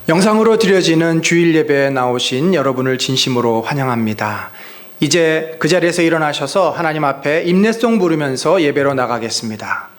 영상으로 드려지는 주일 예배에 나오신 여러분을 진심으로 환영합니다. 이제 그 자리에서 일어나셔서 하나님 앞에 임내송 부르면서 예배로 나가겠습니다.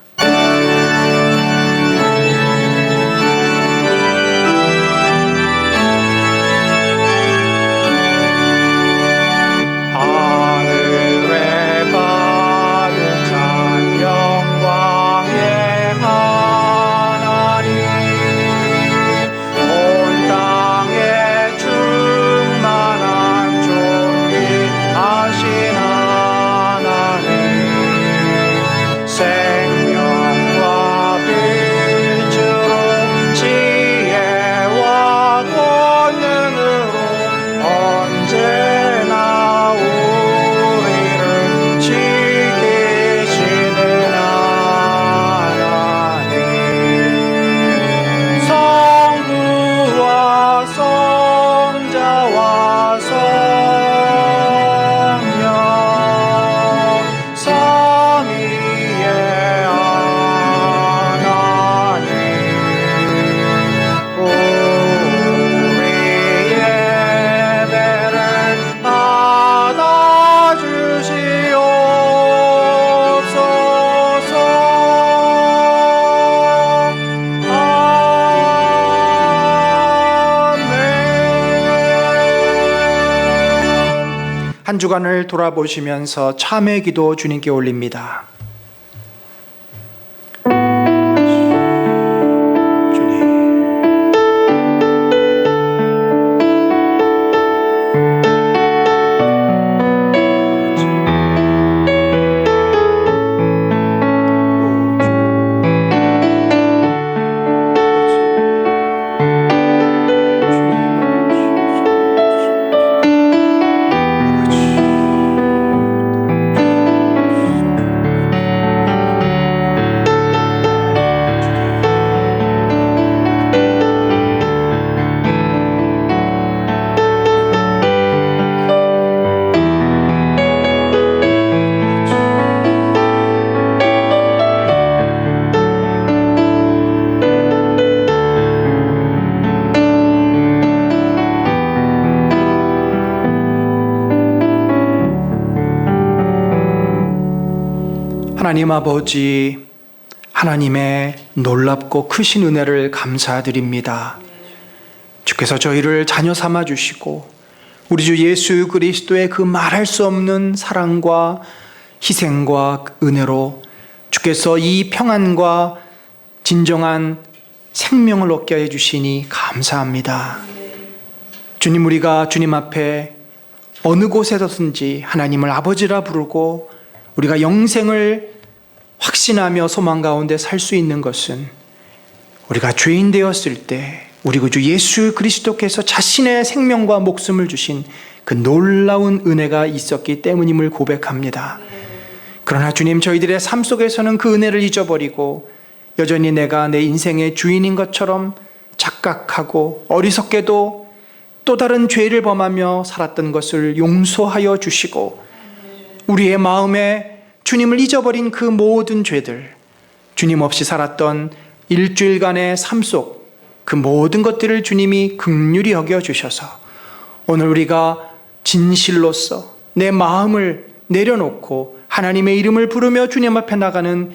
한 주간을 돌아보시면서 참회 기도 주님께 올립니다. 하나님 아버지, 하나님의 놀랍고 크신 은혜를 감사드립니다. 주께서 저희를 자녀 삼아 주시고 우리 주 예수 그리스도의 그 말할 수 없는 사랑과 희생과 은혜로 주께서 이 평안과 진정한 생명을 얻게 해주시니 감사합니다. 주님, 우리가 주님 앞에 어느 곳에서든지 하나님을 아버지라 부르고 우리가 영생을 확신하며 소망 가운데 살 수 있는 것은 우리가 죄인 되었을 때 우리 구주 예수 그리스도께서 자신의 생명과 목숨을 주신 그 놀라운 은혜가 있었기 때문임을 고백합니다. 그러나 주님, 저희들의 삶 속에서는 그 은혜를 잊어버리고 여전히 내가 내 인생의 주인인 것처럼 착각하고 어리석게도 또 다른 죄를 범하며 살았던 것을 용서하여 주시고 우리의 마음에 주님을 잊어버린 그 모든 죄들, 주님 없이 살았던 일주일간의 삶 속 그 모든 것들을 주님이 긍휼히 여겨주셔서 오늘 우리가 진실로서 내 마음을 내려놓고 하나님의 이름을 부르며 주님 앞에 나가는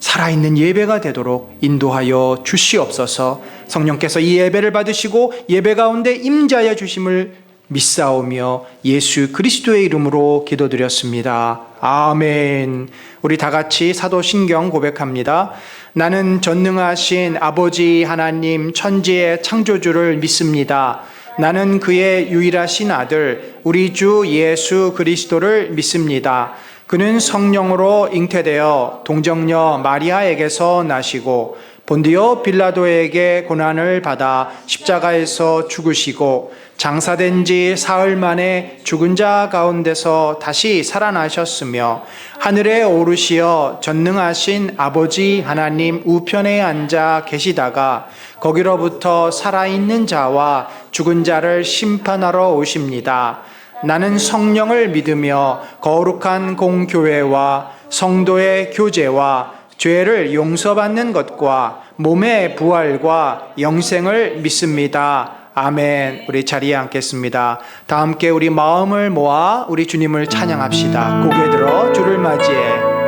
살아있는 예배가 되도록 인도하여 주시옵소서. 성령께서 이 예배를 받으시고 예배 가운데 임재하여 주심을 믿사오며 예수 그리스도의 이름으로 기도드렸습니다. 아멘. 우리 다 같이 사도신경 고백합니다. 나는 전능하신 아버지 하나님 천지의 창조주를 믿습니다. 나는 그의 유일하신 아들 우리 주 예수 그리스도를 믿습니다. 그는 성령으로 잉태되어 동정녀 마리아에게서 나시고 본디오 빌라도에게 고난을 받아 십자가에서 죽으시고 장사된 지 사흘 만에 죽은 자 가운데서 다시 살아나셨으며 하늘에 오르시어 전능하신 아버지 하나님 우편에 앉아 계시다가 거기로부터 살아있는 자와 죽은 자를 심판하러 오십니다. 나는 성령을 믿으며 거룩한 공교회와 성도의 교제와 죄를 용서받는 것과 몸의 부활과 영생을 믿습니다. 아멘. 우리 자리에 앉겠습니다. 다 함께 우리 마음을 모아 우리 주님을 찬양합시다. 고개 들어 주를 맞이해.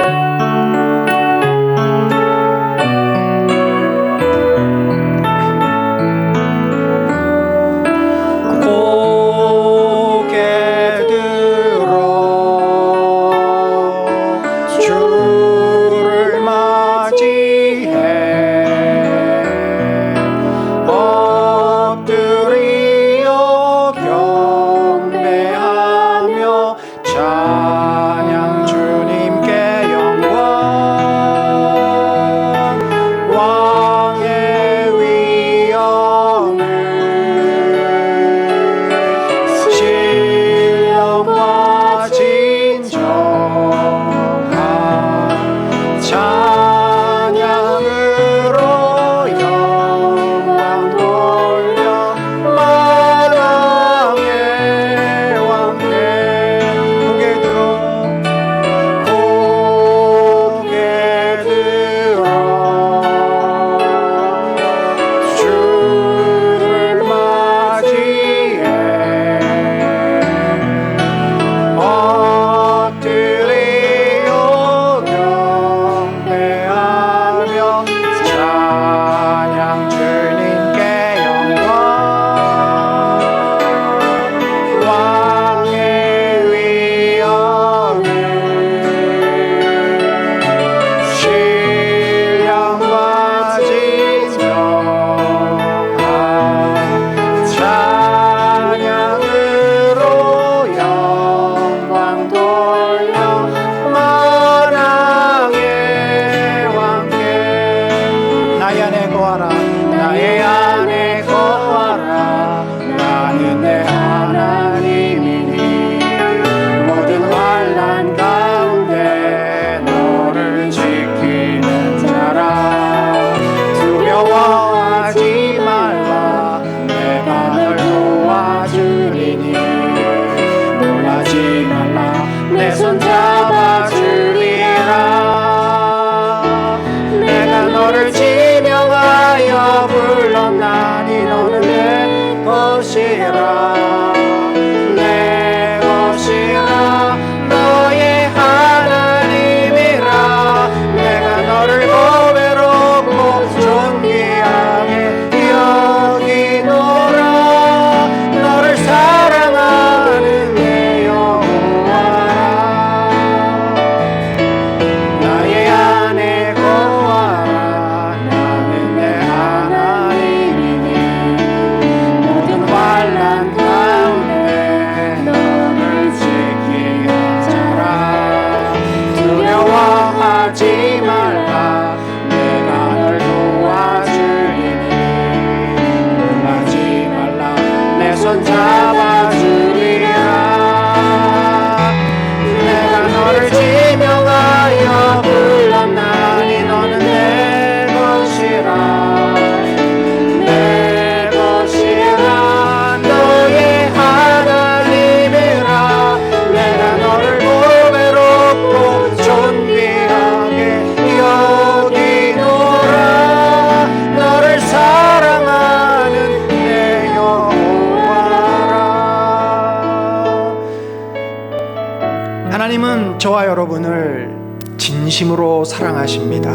하나님은 저와 여러분을 진심으로 사랑하십니다.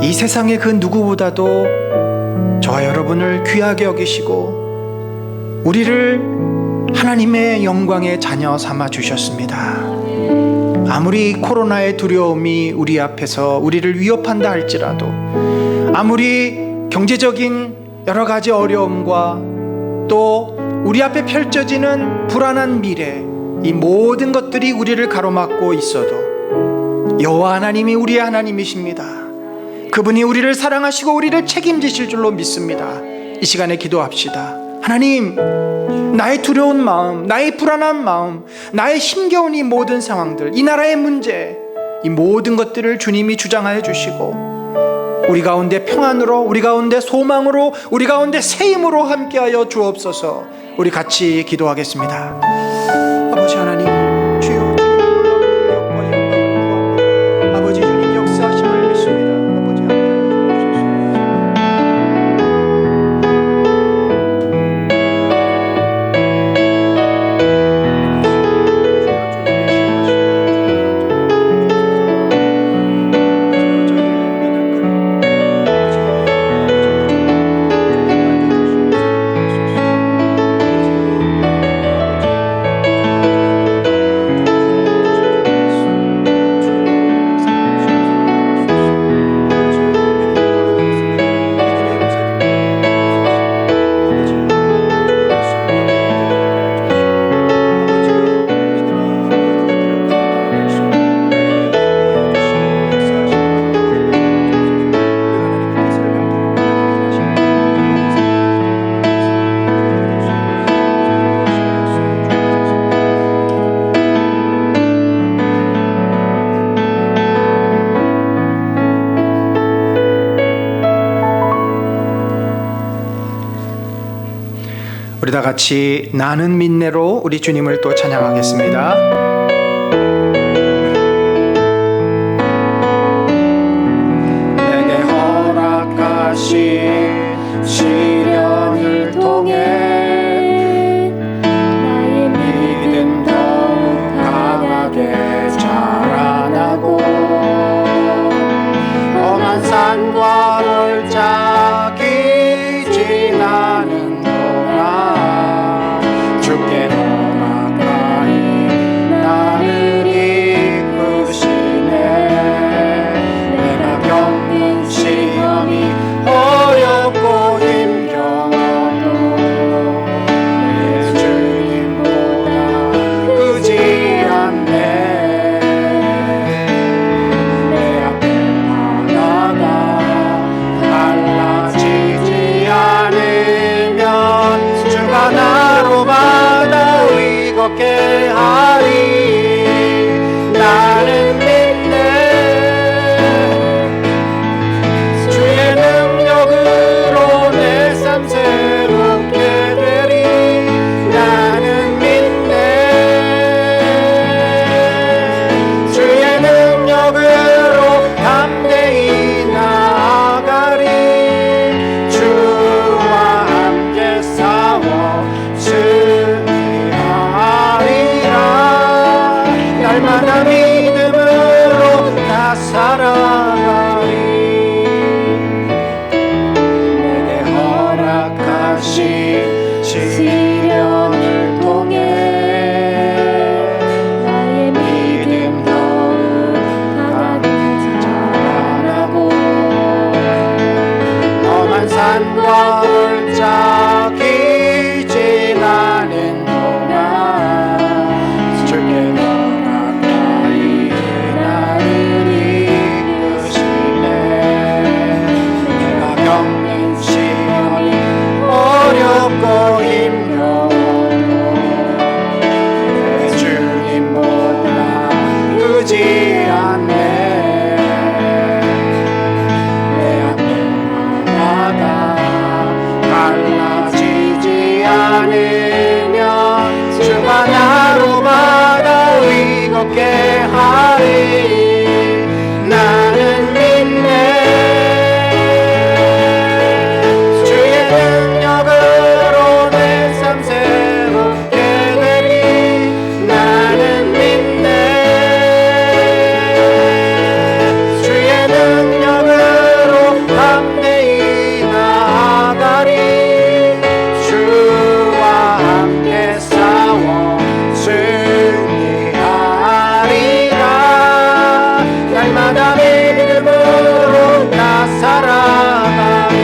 이 세상의 그 누구보다도 저와 여러분을 귀하게 여기시고 우리를 하나님의 영광의 자녀 삼아 주셨습니다. 아무리 코로나의 두려움이 우리 앞에서 우리를 위협한다 할지라도, 아무리 경제적인 여러 가지 어려움과 또 우리 앞에 펼쳐지는 불안한 미래, 이 모든 것들이 우리를 가로막고 있어도 여호와 하나님이 우리의 하나님이십니다. 그분이 우리를 사랑하시고 우리를 책임지실 줄로 믿습니다. 이 시간에 기도합시다. 하나님, 나의 두려운 마음, 나의 불안한 마음, 나의 힘겨운 이 모든 상황들, 이 나라의 문제, 이 모든 것들을 주님이 주장하여 주시고 우리 가운데 평안으로, 우리 가운데 소망으로, 우리 가운데 새 힘으로 함께하여 주옵소서. 우리 같이 기도하겠습니다. 아버지 하나님, 주여, 주님의 놀라운 능력과 영광을 구하며 아버지 주님 역사하심을 믿습니다. 아버지 함께하여 주옵소서. 같이 나는 믿네로 우리 주님을 또 찬양하겠습니다. 내게 허락하신 시련을 통해 나의 믿음 더욱 강하게 자라나고 험한 산과 골짜기 지나는 동안 주께 더 가까이 나를 이끄시네. 내가 겪는 시험이 어렵고 힘겨워도 내 주님보다 크지 않네. 내 앞에 바다가 갈라지지 않으면 주가 나로 바다 위 걷게 하리. 나는 믿네. 주의 능력으로 내 삶 새롭게 되리. 나는 믿네. 주의 능력으로 담대히 나아가리. 주와 함께 싸워 승리하리라. 날마다 믿음으로 나 살아가리. 내게 허락하신 시련을 통해 나의 믿음 더욱 강하게 자라나고 험한 산과 골짜기 지나는 동안 주께 더 가까이 나를 이끄시네. 내가 겪는 시험이 어렵고 힘겨워도 내 주님보다 크지 않네. 내 앞에 바다가 갈라지지 않으면 주가 나로 바다 위 걷게 하리. 나는 믿네. 주의 능력으로 내 삶 새롭게 되리. 나는 믿네. 주의 능력으로 담대히 나아가리. 주와 함께 싸워 승리하리라. 날마다 믿음으로 나 살아가리.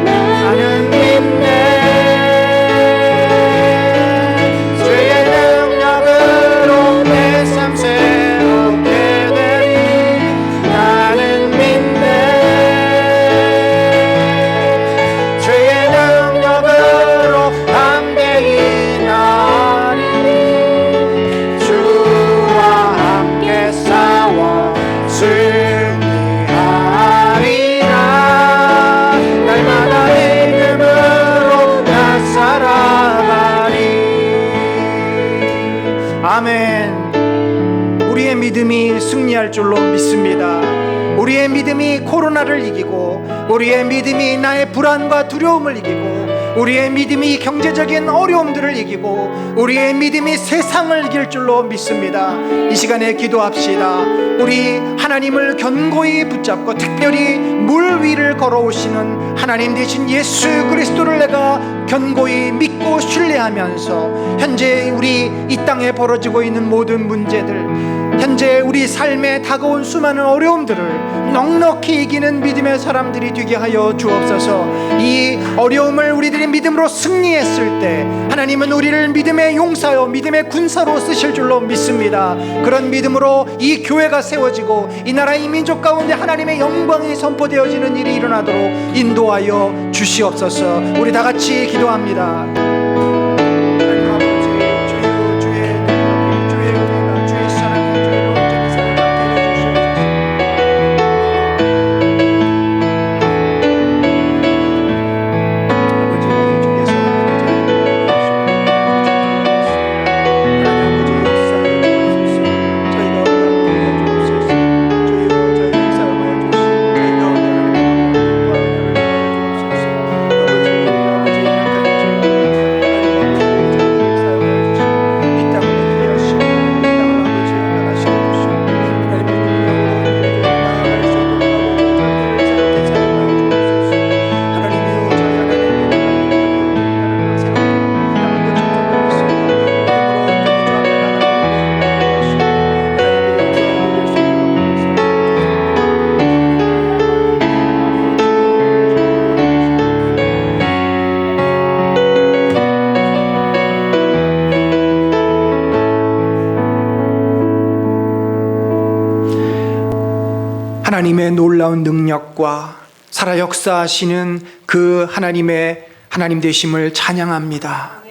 나는 믿네. 주의 능력으로 내 삶 새롭게 되리. 나는 믿네. 주의 능력으로 담대히 나아가리. 주와 함께 싸워 승리하리라. 날마다 믿음으로 나 살아가리. 아멘. 우리의 믿음이 승리할 줄로 믿습니다. 우리의 믿음이 코로나를 이기고, 우리의 믿음이 나의 불안과 두려움을 이기고, 우리의 믿음이 경제적인 어려움들을 이기고, 우리의 믿음이 세상을 이길 줄로 믿습니다. 이 시간에 기도합시다. 우리 하나님을 견고히 붙잡고 특별히 물 위를 걸어오시는 하나님 되신 예수 그리스도를 내가 견고히 믿고 신뢰하면서 현재 우리 이 땅에 벌어지고 있는 모든 문제들, 현재 우리 삶에 다가온 수많은 어려움들을 넉넉히 이기는 믿음의 사람들이 되게 하여 주옵소서. 이 어려움을 우리들이 믿음으로 승리했을 때 하나님은 우리를 믿음의 용사요 믿음의 군사로 쓰실 줄로 믿습니다. 그런 믿음으로 이 교회가 세워지고 이 나라 이 민족 가운데 하나님의 영광이 선포되어지는 일이 일어나도록 인도하여 주시옵소서. 우리 다 같이 기도합니다. 하나님의 놀라운 능력과 살아 역사하시는 그 하나님 되심을 찬양합니다.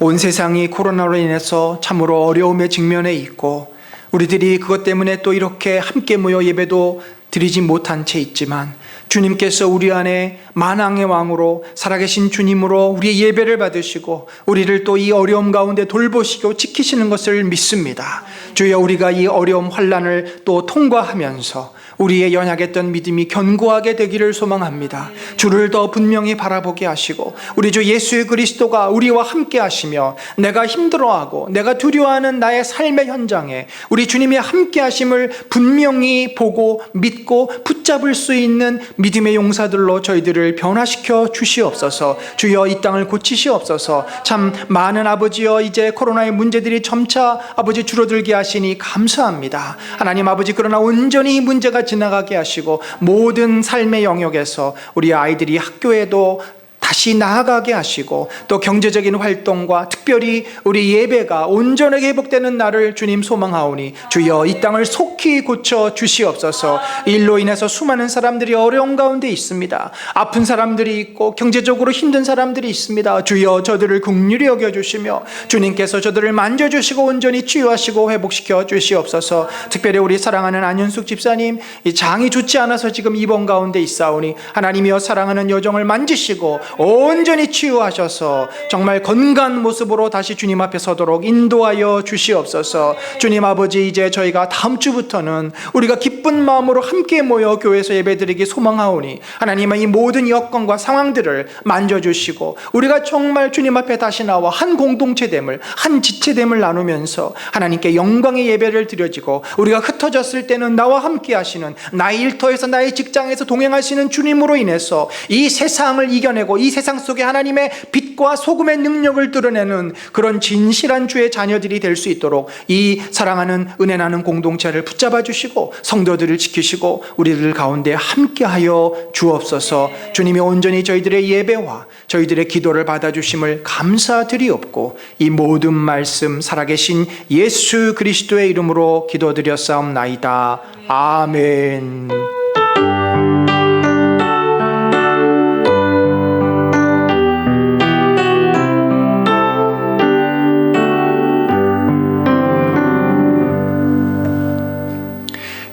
온 세상이 코로나로 인해서 참으로 어려움에 직면해 있고 우리들이 그것 때문에 또 이렇게 함께 모여 예배도 드리지 못한 채 있지만 주님께서 우리 안에 만왕의 왕으로 살아계신 주님으로 우리의 예배를 받으시고 우리를 또 이 어려움 가운데 돌보시고 지키시는 것을 믿습니다. 주여, 우리가 이 어려움 환난을 또 통과하면서 우리의 연약했던 믿음이 견고하게 되기를 소망합니다. 주를 더 분명히 바라보게 하시고 우리 주 예수 그리스도가 우리와 함께 하시며 내가 힘들어하고 내가 두려워하는 나의 삶의 현장에 우리 주님의 함께 하심을 분명히 보고 믿고 붙잡을 수 있는 믿음의 용사들로 저희들을 변화시켜 주시옵소서. 주여, 이 땅을 고치시옵소서. 참 많은 아버지여, 이제 코로나의 문제들이 점차 아버지 줄어들게 하시니 감사합니다. 하나님 아버지, 그러나 온전히 이 문제가 지나가게 하시고 모든 삶의 영역에서 우리 아이들이 학교에도 다시 나아가게 하시고 또 경제적인 활동과 특별히 우리 예배가 온전하게 회복되는 날을 주님 소망하오니 주여, 이 땅을 속히 고쳐 주시옵소서. 일로 인해서 수많은 사람들이 어려운 가운데 있습니다. 아픈 사람들이 있고 경제적으로 힘든 사람들이 있습니다. 주여, 저들을 긍휼히 여겨주시며 주님께서 저들을 만져주시고 온전히 치유하시고 회복시켜 주시옵소서. 특별히 우리 사랑하는 안윤숙 집사님, 이 장이 좋지 않아서 지금 입원 가운데 있사오니 하나님이여, 사랑하는 여정을 만지시고 온전히 치유하셔서 정말 건강한 모습으로 다시 주님 앞에 서도록 인도하여 주시옵소서. 주님 아버지, 이제 저희가 다음 주부터는 우리가 기쁜 마음으로 함께 모여 교회에서 예배드리기 소망하오니 하나님의 이 모든 여건과 상황들을 만져주시고 우리가 정말 주님 앞에 다시 나와 한 공동체됨을, 한 지체됨을 나누면서 하나님께 영광의 예배를 드려지고 우리가 흩어졌을 때는 나와 함께 하시는, 나의 일터에서 나의 직장에서 동행하시는 주님으로 인해서 이 세상을 이겨내고 이 세상 속에 하나님의 빛과 소금의 능력을 드러내는 그런 진실한 주의 자녀들이 될 수 있도록 이 사랑하는 은혜 나는 공동체를 붙잡아 주시고 성도들을 지키시고 우리들 가운데 함께하여 주옵소서. 주님이 온전히 저희들의 예배와 저희들의 기도를 받아주심을 감사드리옵고 이 모든 말씀 살아계신 예수 그리스도의 이름으로 기도드렸사옵나이다. 아멘.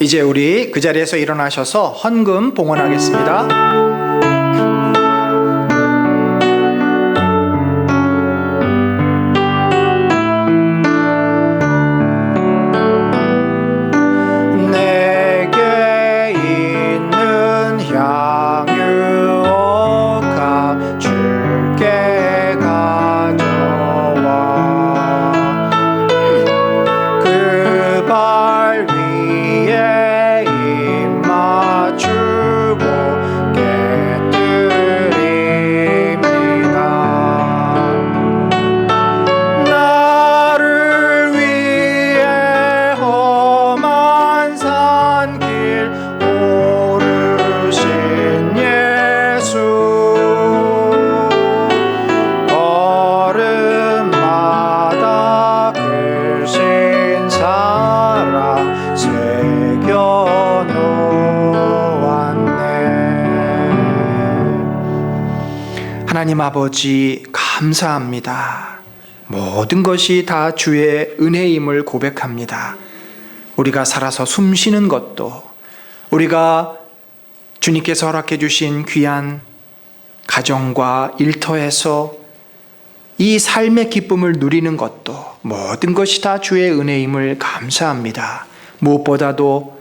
이제 우리 그 자리에서 일어나셔서 헌금 봉헌하겠습니다. 하나님 아버지, 감사합니다. 모든 것이 다 주의 은혜임을 고백합니다. 우리가 살아서 숨 쉬는 것도, 우리가 주님께서 허락해 주신 귀한 가정과 일터에서 이 삶의 기쁨을 누리는 것도, 모든 것이 다 주의 은혜임을 감사합니다. 무엇보다도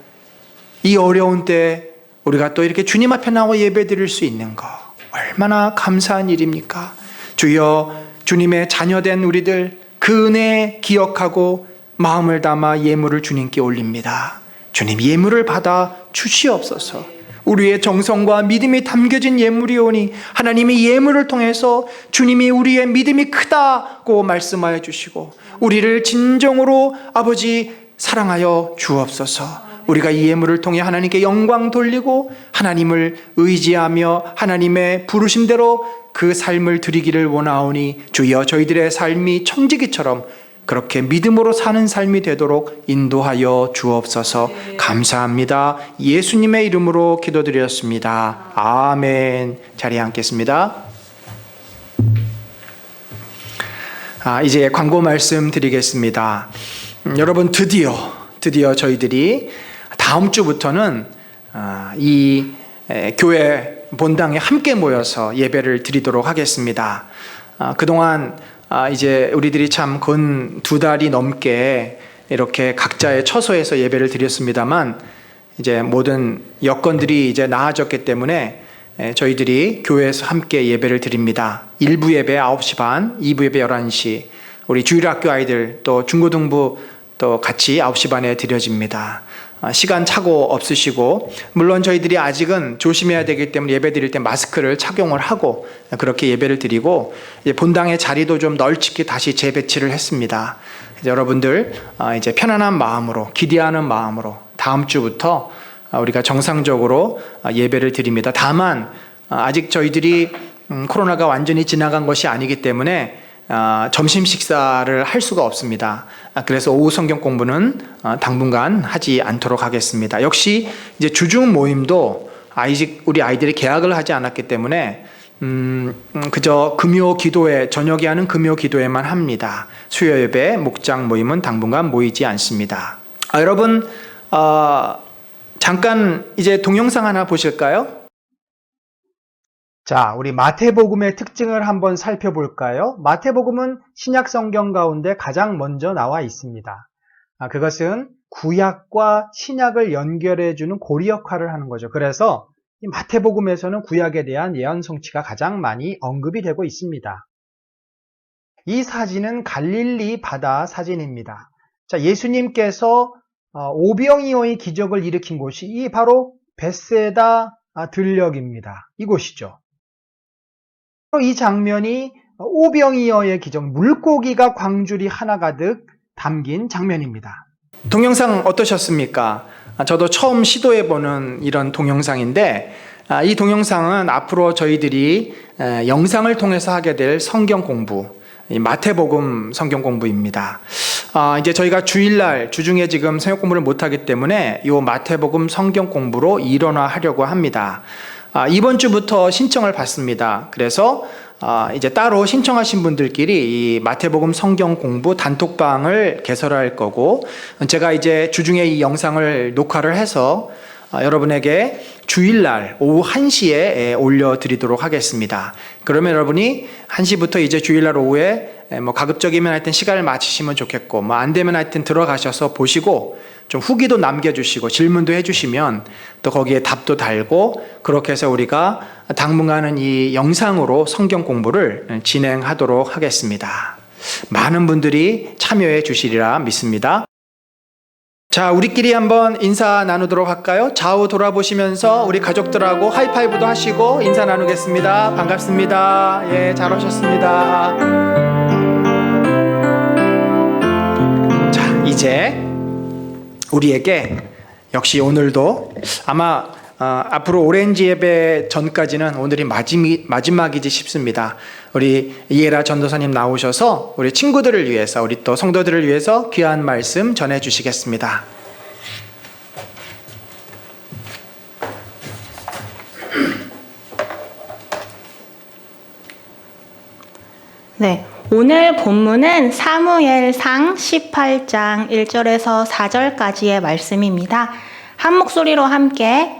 이 어려운 때 우리가 또 이렇게 주님 앞에 나와 예배 드릴 수 있는 것, 얼마나 감사한 일입니까? 주여, 주님의 자녀된 우리들 그 은혜 기억하고 마음을 담아 예물을 주님께 올립니다. 주님, 예물을 받아 주시옵소서. 우리의 정성과 믿음이 담겨진 예물이오니 하나님이 예물을 통해서 주님이 우리의 믿음이 크다고 말씀하여 주시고 우리를 진정으로 아버지 사랑하여 주옵소서. 우리가 이 예물을 통해 하나님께 영광 돌리고 하나님을 의지하며 하나님의 부르심대로 그 삶을 드리기를 원하오니 주여, 저희들의 삶이 청지기처럼 그렇게 믿음으로 사는 삶이 되도록 인도하여 주옵소서. 감사합니다. 예수님의 이름으로 기도드렸습니다. 아멘. 자리에 앉겠습니다. 이제 광고 말씀 드리겠습니다. 여러분 드디어 저희들이 다음 주부터는 이 교회 본당에 함께 모여서 예배를 드리도록 하겠습니다. 그동안 이제 우리들이 참 근 2달이 넘게 이렇게 각자의 처소에서 예배를 드렸습니다만 이제 모든 여건들이 이제 나아졌기 때문에 저희들이 교회에서 함께 예배를 드립니다. 1부 예배 9시 반, 2부 예배 11시, 우리 주일학교 아이들 또 중고등부 또 같이 9시 반에 드려집니다. 시간 착오 없으시고, 물론 저희들이 아직은 조심해야 되기 때문에 예배 드릴 때 마스크를 착용을 하고 그렇게 예배를 드리고, 본당의 자리도 좀 널찍히 다시 재배치를 했습니다. 여러분들 이제 편안한 마음으로, 기대하는 마음으로 다음 주부터 우리가 정상적으로 예배를 드립니다. 다만 아직 저희들이 코로나가 완전히 지나간 것이 아니기 때문에 점심 식사를 할 수가 없습니다. 그래서 오후 성경 공부는 당분간 하지 않도록 하겠습니다. 역시 이제 주중 모임도 아직 우리 아이들이 개학을 하지 않았기 때문에 그저 금요 기도회, 저녁에 하는 금요 기도회만 합니다. 수요 예배, 목장 모임은 당분간 모이지 않습니다. 여러분 잠깐 이제 동영상 하나 보실까요? 자, 우리 마태복음의 특징을 한번 살펴볼까요? 마태복음은 신약 성경 가운데 가장 먼저 나와 있습니다. 그것은 구약과 신약을 연결해주는 고리 역할을 하는 거죠. 그래서 이 마태복음에서는 구약에 대한 예언 성취가 가장 많이 언급이 되고 있습니다. 이 사진은 갈릴리 바다 사진입니다. 자, 예수님께서 오병이어의 기적을 일으킨 곳이 이 바로 벳세다 들녘입니다. 이곳이죠. 이 장면이 오병이어의 기적, 물고기가 광줄이 하나 가득 담긴 장면입니다. 동영상 어떠셨습니까? 저도 처음 시도해보는 이런 동영상인데, 이 동영상은 앞으로 저희들이 영상을 통해서 하게 될 성경 공부, 마태복음 성경 공부입니다. 이제 저희가 주일날 주중에 지금 성경 공부를 못하기 때문에 이 마태복음 성경 공부로 일원화하려고 합니다. 이번 주부터 신청을 받습니다. 그래서 이제 따로 신청하신 분들끼리 이 마태복음 성경 공부 단톡방을 개설할 거고, 제가 이제 주중에 이 영상을 녹화를 해서 여러분에게 주일날 오후 1시에 올려드리도록 하겠습니다. 그러면 여러분이 1시부터 이제 주일날 오후에 가급적이면 하여튼 시간을 맞추시면 좋겠고, 안 되면 하여튼 들어가셔서 보시고 좀 후기도 남겨주시고 질문도 해주시면 또 거기에 답도 달고, 그렇게 해서 우리가 당분간은 이 영상으로 성경 공부를 진행하도록 하겠습니다. 많은 분들이 참여해 주시리라 믿습니다. 자, 우리끼리 한번 인사 나누도록 할까요? 좌우 돌아보시면서 우리 가족들하고 하이파이브도 하시고 인사 나누겠습니다. 반갑습니다. 예, 잘 오셨습니다. 자, 이제 우리에게 역시 오늘도 아마 앞으로 오렌지 예배 전까지는 오늘이 마지막이지 싶습니다. 우리 이에라 전도사님 나오셔서 우리 친구들을 위해서, 우리 또 성도들을 위해서 귀한 말씀 전해주시겠습니다. 네, 오늘 본문은 사무엘상 18장 1절에서 4절까지의 말씀입니다. 한 목소리로 함께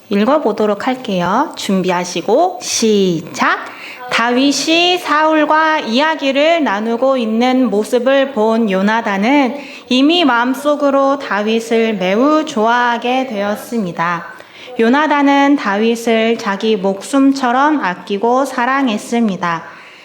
읽어보도록 할게요. 준비하시고 시작! 다윗이 사울과 이야기를 나누고 있는 모습을 본 요나단은 이미 마음속으로 다윗을 매우 좋아하게 되었습니다. 요나단은 다윗을 자기 목숨처럼 아끼고 사랑했습니다.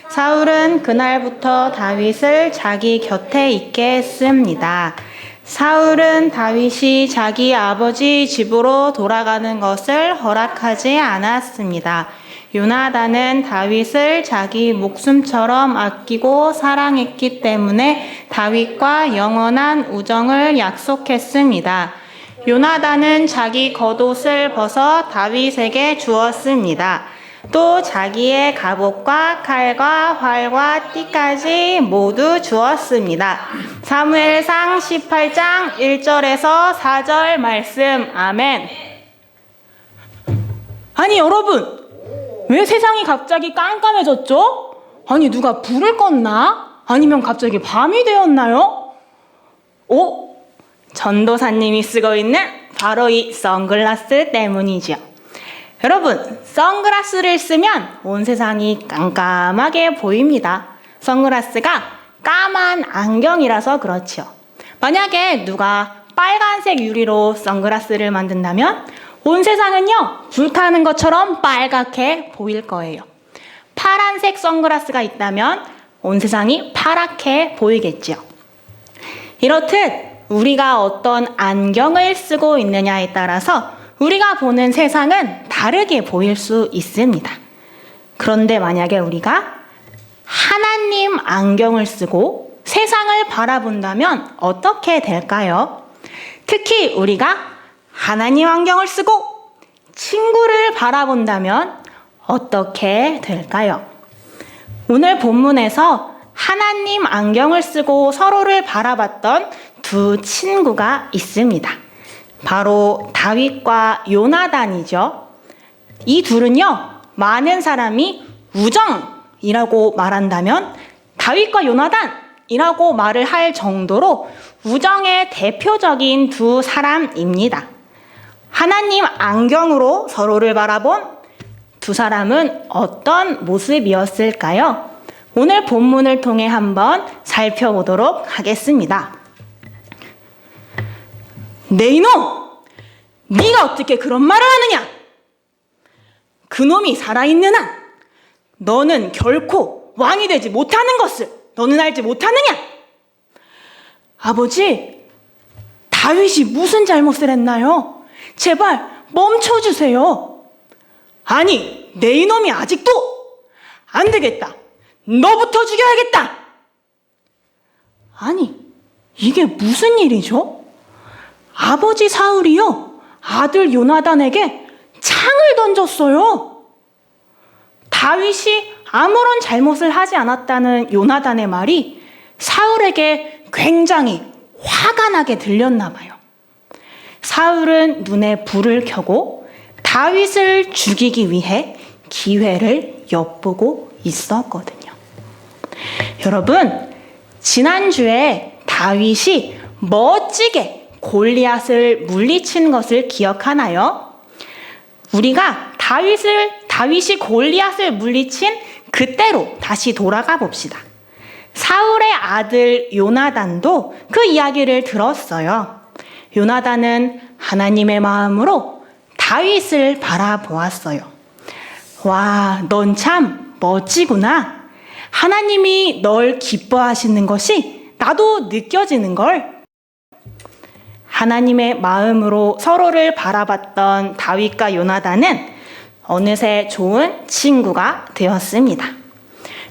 사울은 그날부터 다윗을 자기 곁에 있게 했습니다. 사울은 다윗이 자기 아버지 집으로 돌아가는 것을 허락하지 않았습니다. 요나단은 다윗을 자기 목숨처럼 아끼고 사랑했기 때문에 다윗과 영원한 우정을 약속했습니다. 요나단은 자기 겉옷을 벗어 다윗에게 주었습니다. 또 자기의 갑옷과 칼과 활과 띠까지 모두 주었습니다. 사무엘상 18장 1절에서 4절 말씀. 아멘. 아니 여러분, 왜 세상이 갑자기 깜깜해졌죠? 아니 누가 불을 껐나? 아니면 갑자기 밤이 되었나요? 전도사님이 쓰고 있는 바로 이 선글라스 때문이죠. 여러분, 선글라스를 쓰면 온 세상이 깜깜하게 보입니다. 선글라스가 까만 안경이라서 그렇죠. 만약에 누가 빨간색 유리로 선글라스를 만든다면 온 세상은요, 불타는 것처럼 빨갛게 보일 거예요. 파란색 선글라스가 있다면 온 세상이 파랗게 보이겠죠. 이렇듯 우리가 어떤 안경을 쓰고 있느냐에 따라서 우리가 보는 세상은 다르게 보일 수 있습니다. 그런데 만약에 우리가 하나님 안경을 쓰고 세상을 바라본다면 어떻게 될까요? 특히 우리가 하나님 안경을 쓰고 친구를 바라본다면 어떻게 될까요? 오늘 본문에서 하나님 안경을 쓰고 서로를 바라봤던 두 친구가 있습니다. 바로 다윗과 요나단이죠. 이 둘은요, 많은 사람이 우정이라고 말한다면 다윗과 요나단이라고 말을 할 정도로 우정의 대표적인 두 사람입니다. 하나님 안경으로 서로를 바라본 두 사람은 어떤 모습이었을까요? 오늘 본문을 통해 한번 살펴보도록 하겠습니다. 네 이놈! 네가 어떻게 그런 말을 하느냐? 그놈이 살아있는 한 너는 결코 왕이 되지 못하는 것을 너는 알지 못하느냐? 아버지, 다윗이 무슨 잘못을 했나요? 제발 멈춰주세요. 아니, 내 이놈이 아직도 안 되겠다. 너부터 죽여야겠다. 아니, 이게 무슨 일이죠? 아버지 사울이요, 아들 요나단에게 창을 던졌어요. 다윗이 아무런 잘못을 하지 않았다는 요나단의 말이 사울에게 굉장히 화가 나게 들렸나 봐요. 사울은 눈에 불을 켜고 다윗을 죽이기 위해 기회를 엿보고 있었거든요. 여러분, 지난주에 다윗이 멋지게 골리앗을 물리친 것을 기억하나요? 우리가 다윗이 골리앗을 물리친 그때로 다시 돌아가 봅시다. 사울의 아들 요나단도 그 이야기를 들었어요. 요나단은 하나님의 마음으로 다윗을 바라보았어요. 와, 넌 참 멋지구나. 하나님이 널 기뻐하시는 것이 나도 느껴지는걸. 하나님의 마음으로 서로를 바라봤던 다윗과 요나단은 어느새 좋은 친구가 되었습니다.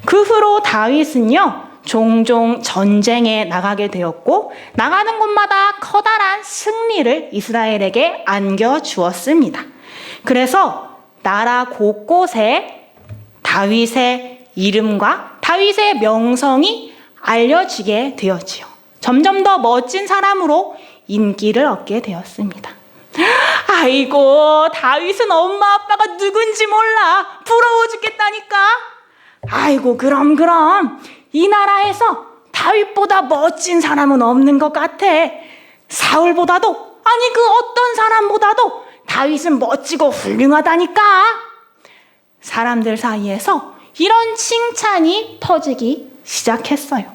그 후로 다윗은요, 종종 전쟁에 나가게 되었고 나가는 곳마다 커다란 승리를 이스라엘에게 안겨주었습니다. 그래서 나라 곳곳에 다윗의 이름과 다윗의 명성이 알려지게 되었지요. 점점 더 멋진 사람으로 인기를 얻게 되었습니다. 아이고, 다윗은 엄마 아빠가 누군지 몰라. 부러워 죽겠다니까. 아이고, 그럼 이 나라에서 다윗보다 멋진 사람은 없는 것 같아. 사울보다도, 아니 그 어떤 사람보다도 다윗은 멋지고 훌륭하다니까. 사람들 사이에서 이런 칭찬이 퍼지기 시작했어요.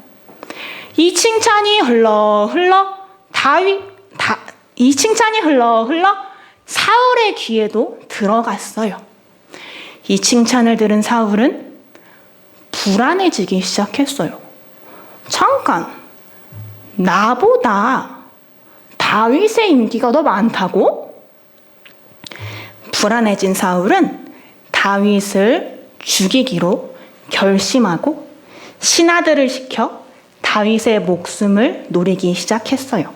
이 칭찬이 흘러 사울의 귀에도 들어갔어요. 이 칭찬을 들은 사울은 불안해지기 시작했어요. 잠깐, 나보다 다윗의 인기가 더 많다고? 불안해진 사울은 다윗을 죽이기로 결심하고 신하들을 시켜 다윗의 목숨을 노리기 시작했어요.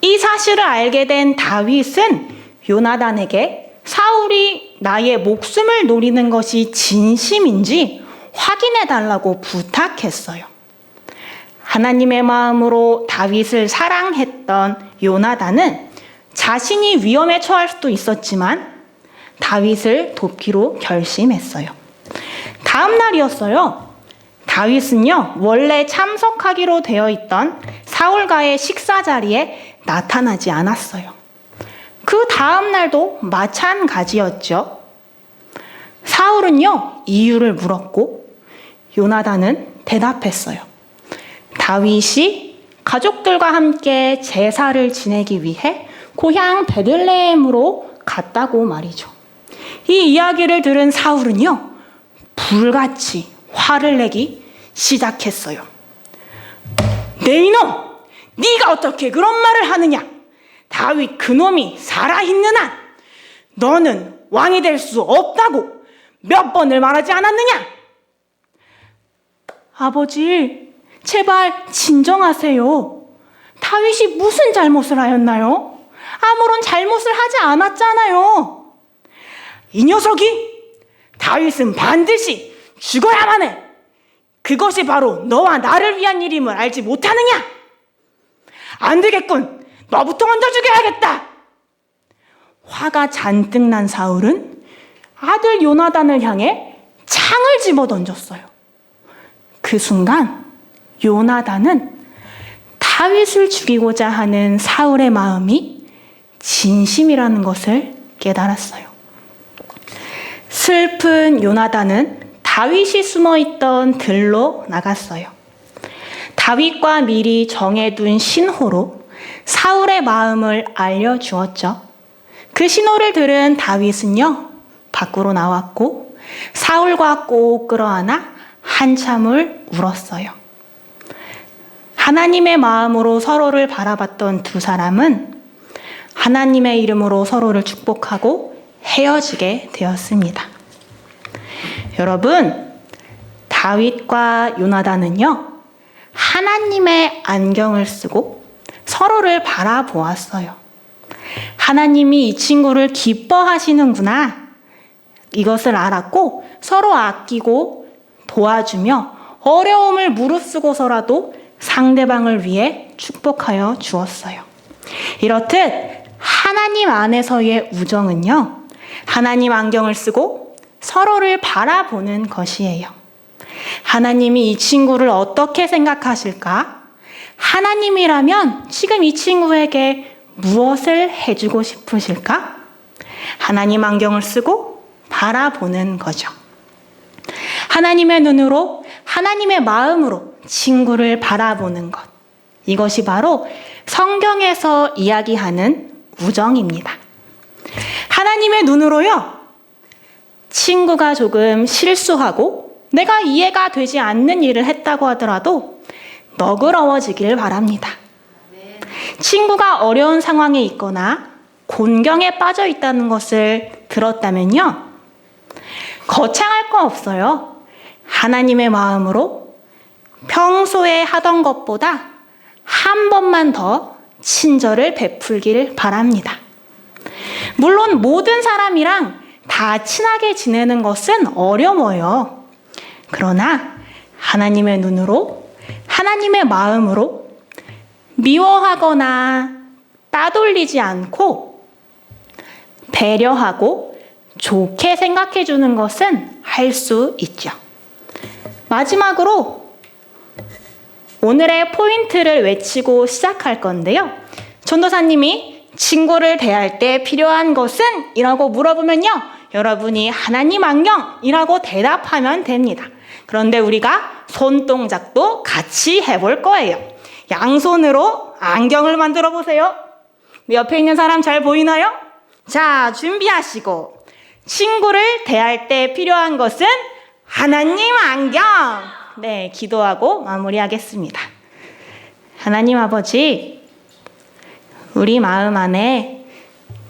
이 사실을 알게 된 다윗은 요나단에게 사울이 나의 목숨을 노리는 것이 진심인지 확인해 달라고 부탁했어요. 하나님의 마음으로 다윗을 사랑했던 요나단은 자신이 위험에 처할 수도 있었지만 다윗을 돕기로 결심했어요. 다음 날이었어요. 다윗은요, 원래 참석하기로 되어 있던 사울과의 식사 자리에 나타나지 않았어요. 그 다음 날도 마찬가지였죠. 사울은요, 이유를 물었고 요나단은 대답했어요. 다윗이 가족들과 함께 제사를 지내기 위해 고향 베들레헴으로 갔다고 말이죠. 이 이야기를 들은 사울은요, 불같이 화를 내기 시작했어요. 내 이놈! 네가 어떻게 그런 말을 하느냐? 다윗 그놈이 살아있는 한 너는 왕이 될 수 없다고 몇 번을 말하지 않았느냐? 아버지, 제발 진정하세요. 다윗이 무슨 잘못을 하였나요? 아무런 잘못을 하지 않았잖아요. 이 녀석이 다윗은 반드시 죽어야만 해. 그것이 바로 너와 나를 위한 일임을 알지 못하느냐? 안 되겠군. 너부터 먼저 죽여야겠다. 화가 잔뜩 난 사울은 아들 요나단을 향해 창을 집어 던졌어요. 그 순간 요나단은 다윗을 죽이고자 하는 사울의 마음이 진심이라는 것을 깨달았어요. 슬픈 요나단은 다윗이 숨어있던 들로 나갔어요. 다윗과 미리 정해둔 신호로 사울의 마음을 알려주었죠. 그 신호를 들은 다윗은요, 밖으로 나왔고 사울과 꼭 끌어안아 한참을 울었어요. 하나님의 마음으로 서로를 바라봤던 두 사람은 하나님의 이름으로 서로를 축복하고 헤어지게 되었습니다. 여러분, 다윗과 요나단은요, 하나님의 안경을 쓰고 서로를 바라보았어요. 하나님이 이 친구를 기뻐하시는구나, 이것을 알았고 서로 아끼고 도와주며 어려움을 무릅쓰고서라도 상대방을 위해 축복하여 주었어요. 이렇듯 하나님 안에서의 우정은요, 하나님 안경을 쓰고 서로를 바라보는 것이에요. 하나님이 이 친구를 어떻게 생각하실까? 하나님이라면 지금 이 친구에게 무엇을 해주고 싶으실까? 하나님 안경을 쓰고 바라보는 거죠. 하나님의 눈으로, 하나님의 마음으로 친구를 바라보는 것. 이것이 바로 성경에서 이야기하는 우정입니다. 하나님의 눈으로요, 친구가 조금 실수하고 내가 이해가 되지 않는 일을 했다고 하더라도 너그러워지길 바랍니다. 친구가 어려운 상황에 있거나 곤경에 빠져 있다는 것을 들었다면요, 거창할 거 없어요. 하나님의 마음으로 평소에 하던 것보다 한 번만 더 친절을 베풀길 바랍니다. 물론 모든 사람이랑 다 친하게 지내는 것은 어려워요. 그러나 하나님의 눈으로, 하나님의 마음으로 미워하거나 따돌리지 않고 배려하고 좋게 생각해 주는 것은 할 수 있죠. 마지막으로 오늘의 포인트를 외치고 시작할 건데요. 전도사님이 친구를 대할 때 필요한 것은? 이라고 물어보면요, 여러분이 하나님 안경이라고 대답하면 됩니다. 그런데 우리가 손동작도 같이 해볼 거예요. 양손으로 안경을 만들어 보세요. 옆에 있는 사람 잘 보이나요? 자, 준비하시고, 친구를 대할 때 필요한 것은 하나님 안경. 네, 기도하고 마무리하겠습니다. 하나님 아버지, 우리 마음 안에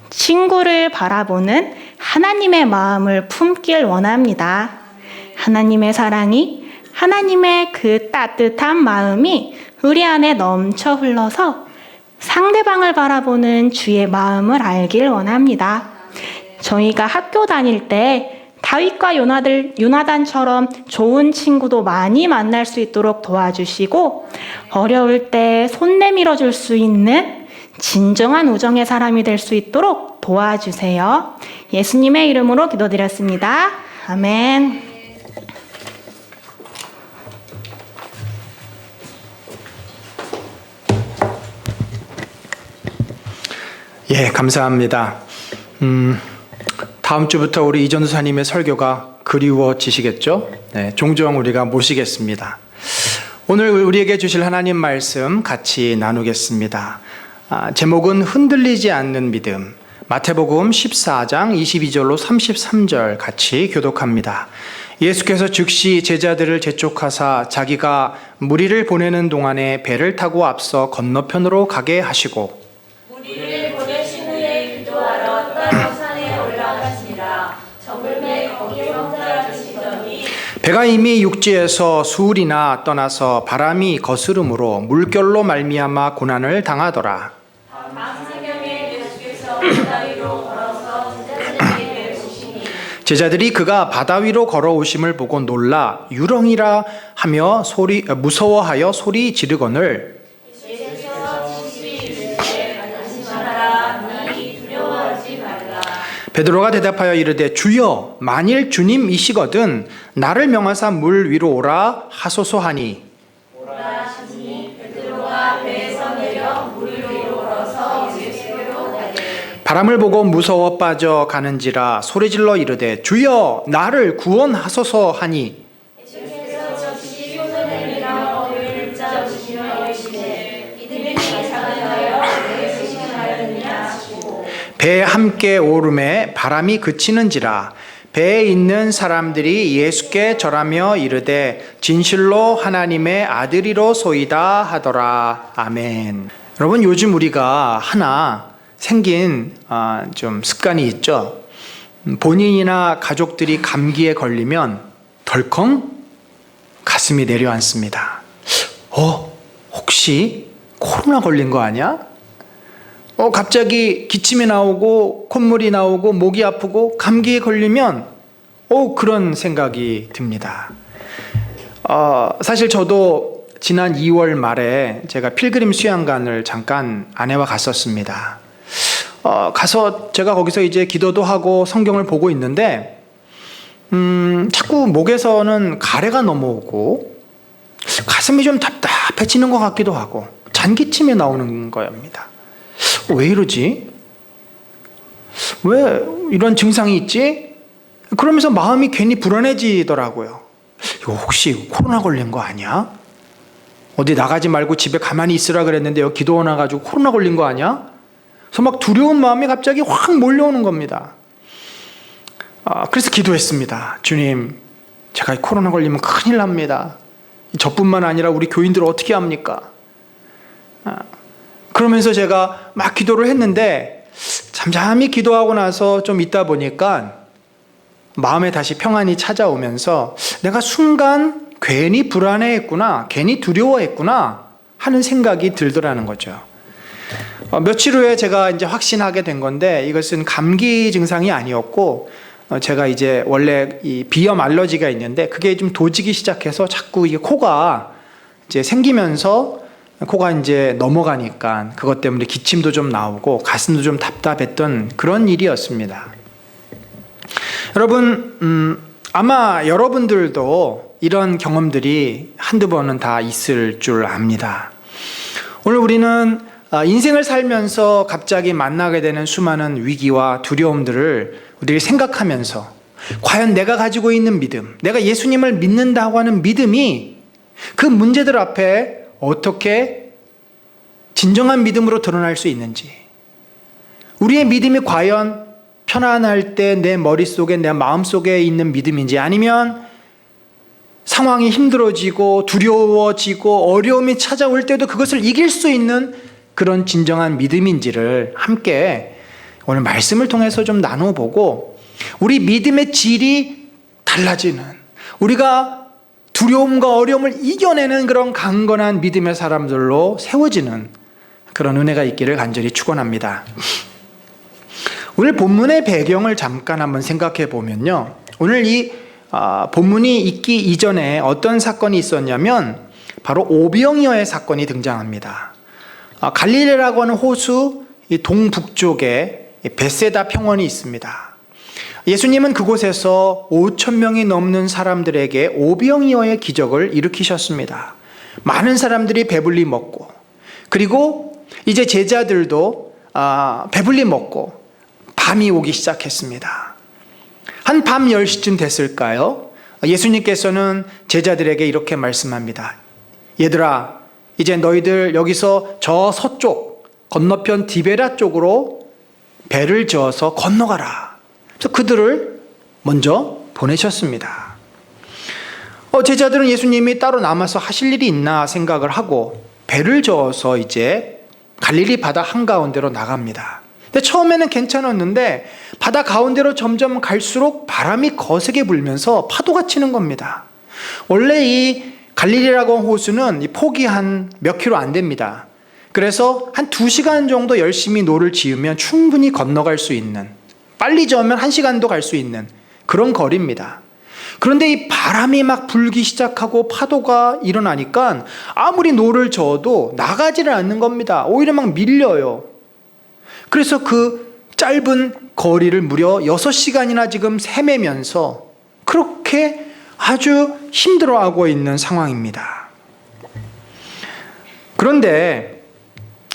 친구를 바라보는 하나님의 마음을 품길 원합니다. 하나님의 사랑이, 하나님의 그 따뜻한 마음이 우리 안에 넘쳐 흘러서 상대방을 바라보는 주의 마음을 알길 원합니다. 저희가 학교 다닐 때 다윗과 요나단처럼 좋은 친구도 많이 만날 수 있도록 도와주시고, 어려울 때 손 내밀어 줄 수 있는 진정한 우정의 사람이 될 수 있도록 도와주세요. 예수님의 이름으로 기도드렸습니다. 아멘. 예, 감사합니다. 다음 주부터 우리 이전도사님의 설교가 그리워지시겠죠? 네, 종종 우리가 모시겠습니다. 오늘 우리에게 주실 하나님 말씀 같이 나누겠습니다. 제목은 흔들리지 않는 믿음. 마태복음 14장 22절로 33절 같이 교독합니다. 예수께서 즉시 제자들을 재촉하사 자기가 무리를 보내는 동안에 배를 타고 앞서 건너편으로 가게 하시고, 무리를 보내신 후에 기도하러 따로 산에 올라가시니라. 저물매 거기서 기다리시더니 배가 이미 육지에서 수울이나 떠나서 바람이 거스름으로 물결로 말미암아 고난을 당하더라. 밤새경에 예수께서 바다 위로 걸어서 제자들에게 이르시니 제자들이 그가 바다 위로 걸어오심을 보고 놀라 유령이라 하며 무서워하여 소리 지르거늘, 베드로가 대답하여 이르되 주여, 만일 주님이시거든 나를 명하사 물 위로 오라 하소서 하니, 베드로가 배에서 내려 물 위로 걸어서 예수께로 가되 바람을 보고 무서워 빠져 가는지라 소리질러 이르되 주여, 나를 구원하소서 하니, 예수께서 즉시 손을 내밀어 어를 붙잡으시며 이르시되 믿음이 작은하여 왜 의심하였느냐 하시고 배에 함께 오름에 바람이 그치는지라 배에 있는 사람들이 예수께 절하며 이르되 진실로 하나님의 아들이로소이다 하더라. 아멘. 여러분, 요즘 우리가 하나 생긴 좀 습관이 있죠. 본인이나 가족들이 감기에 걸리면 덜컹 가슴이 내려앉습니다. 혹시 코로나 걸린 거 아니야? 갑자기 기침이 나오고 콧물이 나오고 목이 아프고 감기에 걸리면 그런 생각이 듭니다. 사실 저도 지난 2월 말에 제가 필그림 수양관을 잠깐 아내와 갔었습니다. 가서 제가 거기서 이제 기도도 하고 성경을 보고 있는데 자꾸 목에서는 가래가 넘어오고 가슴이 좀 답답해지는 것 같기도 하고 잔기침이 나오는 겁니다. 왜 이러지? 왜 이런 증상이 있지? 그러면서 마음이 괜히 불안해지더라고요. 이거 혹시 코로나 걸린 거 아니야? 어디 나가지 말고 집에 가만히 있으라 그랬는데 여기 기도원 와가지고 코로나 걸린 거 아니야? 그래서 막 두려운 마음이 갑자기 확 몰려오는 겁니다. 그래서 기도했습니다. 주님, 제가 코로나 걸리면 큰일 납니다. 저뿐만 아니라 우리 교인들 어떻게 합니까? 그러면서 제가 막 기도를 했는데 잠잠히 기도하고 나서 좀 있다 보니까 마음에 다시 평안이 찾아오면서 내가 순간 괜히 불안해했구나, 괜히 두려워했구나 하는 생각이 들더라는 거죠. 며칠 후에 제가 이제 확신하게 된 건데 이것은 감기 증상이 아니었고 제가 이제 원래 이 비염 알러지가 있는데 그게 좀 도지기 시작해서 자꾸 이게 코가 이제 생기면서 코가 이제 넘어가니까 그것 때문에 기침도 좀 나오고 가슴도 좀 답답했던 그런 일이었습니다. 여러분, 아마 여러분들도 이런 경험들이 한두 번은 다 있을 줄 압니다. 오늘 우리는 인생을 살면서 갑자기 만나게 되는 수많은 위기와 두려움들을 우리가 생각하면서 과연 내가 가지고 있는 믿음, 내가 예수님을 믿는다고 하는 믿음이 그 문제들 앞에 어떻게 진정한 믿음으로 드러날 수 있는지, 우리의 믿음이 과연 편안할 때 내 머릿속에 내 마음속에 있는 믿음인지, 아니면 상황이 힘들어지고 두려워지고 어려움이 찾아올 때도 그것을 이길 수 있는 그런 진정한 믿음인지를 함께 오늘 말씀을 통해서 좀 나눠보고 우리 믿음의 질이 달라지는, 우리가 두려움과 어려움을 이겨내는 그런 강건한 믿음의 사람들로 세워지는 그런 은혜가 있기를 간절히 축원합니다. 오늘 본문의 배경을 잠깐 한번 생각해 보면요. 오늘 이 본문이 있기 이전에 어떤 사건이 있었냐면 바로 오병이어의 사건이 등장합니다. 갈릴리라고 하는 호수 이 동북쪽에 베세다 평원이 있습니다. 예수님은 그곳에서 5천 명이 넘는 사람들에게 오병이어의 기적을 일으키셨습니다. 많은 사람들이 배불리 먹고, 그리고 이제 제자들도 배불리 먹고 밤이 오기 시작했습니다. 한 밤 10시쯤 됐을까요? 예수님께서는 제자들에게 이렇게 말씀합니다. 얘들아, 이제 너희들 여기서 저 서쪽 건너편 디베라 쪽으로 배를 저어서 건너가라. 그래서 그들을 먼저 보내셨습니다. 제자들은 예수님이 따로 남아서 하실 일이 있나 생각을 하고 배를 저어서 이제 갈릴리 바다 한가운데로 나갑니다. 근데 처음에는 괜찮았는데 바다 가운데로 점점 갈수록 바람이 거세게 불면서 파도가 치는 겁니다. 원래 이 갈릴리라고 하는 호수는 이 폭이 한 몇 킬로 안 됩니다. 그래서 한 2시간 정도 열심히 노를 지으면 충분히 건너갈 수 있는, 빨리 저으면 1시간도 갈 수 있는 그런 거리입니다. 그런데 이 바람이 막 불기 시작하고 파도가 일어나니까 아무리 노를 저어도 나가지를 않는 겁니다. 오히려 막 밀려요. 그래서 그 짧은 거리를 무려 6시간이나 지금 헤매면서 그렇게 아주 힘들어하고 있는 상황입니다. 그런데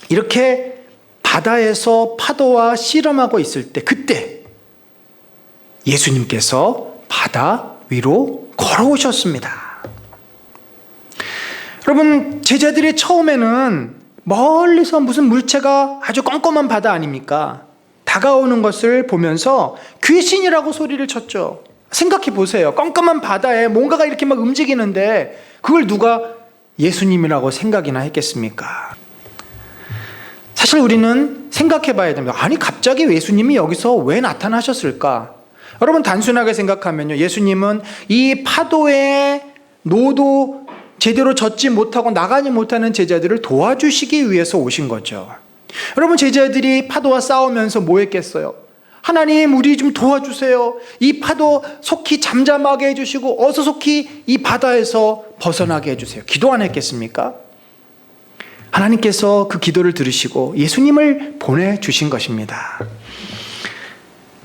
이렇게 바다에서 파도와 씨름하고 있을 때, 그때 예수님께서 바다 위로 걸어오셨습니다. 여러분, 제자들이 처음에는 멀리서 무슨 물체가 아주 껌껌한 바다 아닙니까? 다가오는 것을 보면서 귀신이라고 소리를 쳤죠. 생각해 보세요. 껌껌한 바다에 뭔가가 이렇게 막 움직이는데 그걸 누가 예수님이라고 생각이나 했겠습니까? 사실 우리는 생각해 봐야 됩니다. 아니, 갑자기 예수님이 여기서 왜 나타나셨을까? 여러분, 단순하게 생각하면요, 예수님은 이 파도에 노도 제대로 젓지 못하고 나가지 못하는 제자들을 도와주시기 위해서 오신 거죠. 여러분, 제자들이 파도와 싸우면서 뭐 했겠어요? 하나님, 우리 좀 도와주세요. 이 파도 속히 잠잠하게 해주시고 어서 속히 이 바다에서 벗어나게 해주세요. 기도 안 했겠습니까? 하나님께서 그 기도를 들으시고 예수님을 보내주신 것입니다.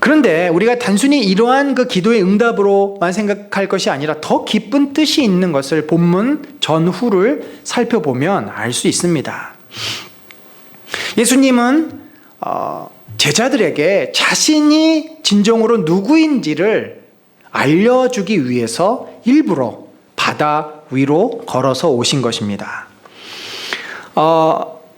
그런데 우리가 단순히 이러한 그 기도의 응답으로만 생각할 것이 아니라 더 깊은 뜻이 있는 것을 본문 전후를 살펴보면 알 수 있습니다. 예수님은 제자들에게 자신이 진정으로 누구인지를 알려주기 위해서 일부러 바다 위로 걸어서 오신 것입니다.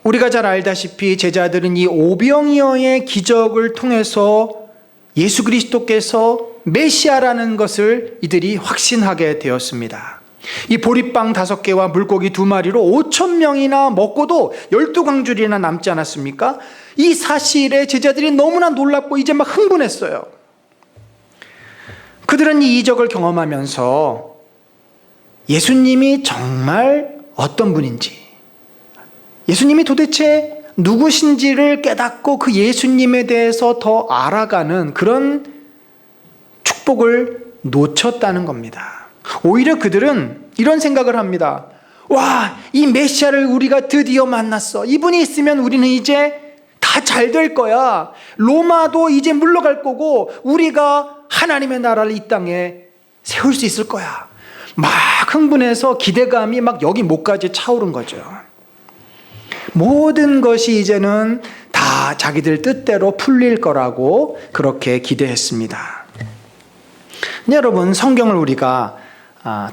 우리가 잘 알다시피 제자들은 이 오병이어의 기적을 통해서 예수 그리스도께서 메시아라는 것을 이들이 확신하게 되었습니다. 이 보리빵 5개와 물고기 2마리로 5천 명이나 먹고도 12광줄이나 남지 않았습니까? 이 사실에 제자들이 너무나 놀랍고 이제 막 흥분했어요. 그들은 이 이적을 경험하면서 예수님이 정말 어떤 분인지, 예수님이 도대체 누구신지를 깨닫고 그 예수님에 대해서 더 알아가는 그런 축복을 놓쳤다는 겁니다. 오히려 그들은 이런 생각을 합니다. 와, 이 메시아를 우리가 드디어 만났어. 이분이 있으면 우리는 이제 다 잘 될 거야. 로마도 이제 물러갈 거고 우리가 하나님의 나라를 이 땅에 세울 수 있을 거야. 막 흥분해서 기대감이 막 여기 목까지 차오른 거죠. 모든 것이 이제는 다 자기들 뜻대로 풀릴 거라고 그렇게 기대했습니다. 여러분, 성경을 우리가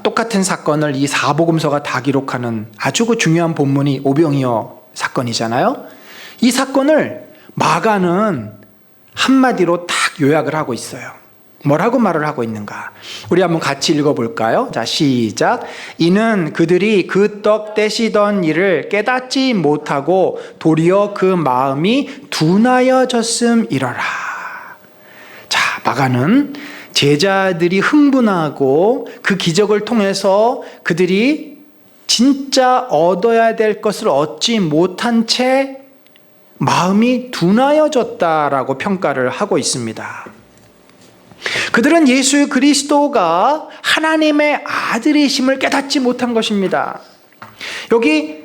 똑같은 사건을 이 사복음서가 다 기록하는 아주 그 중요한 본문이 오병이어 사건이잖아요. 이 사건을 마가는 한마디로 딱 요약을 하고 있어요. 뭐라고 말을 하고 있는가? 우리 한번 같이 읽어볼까요? 자, 시작. 이는 그들이 그 떡 떼시던 일을 깨닫지 못하고 도리어 그 마음이 둔하여졌음이러라. 자, 마가는 제자들이 흥분하고 그 기적을 통해서 그들이 진짜 얻어야 될 것을 얻지 못한 채 마음이 둔하여졌다라고 평가를 하고 있습니다. 그들은 예수 그리스도가 하나님의 아들이심을 깨닫지 못한 것입니다. 여기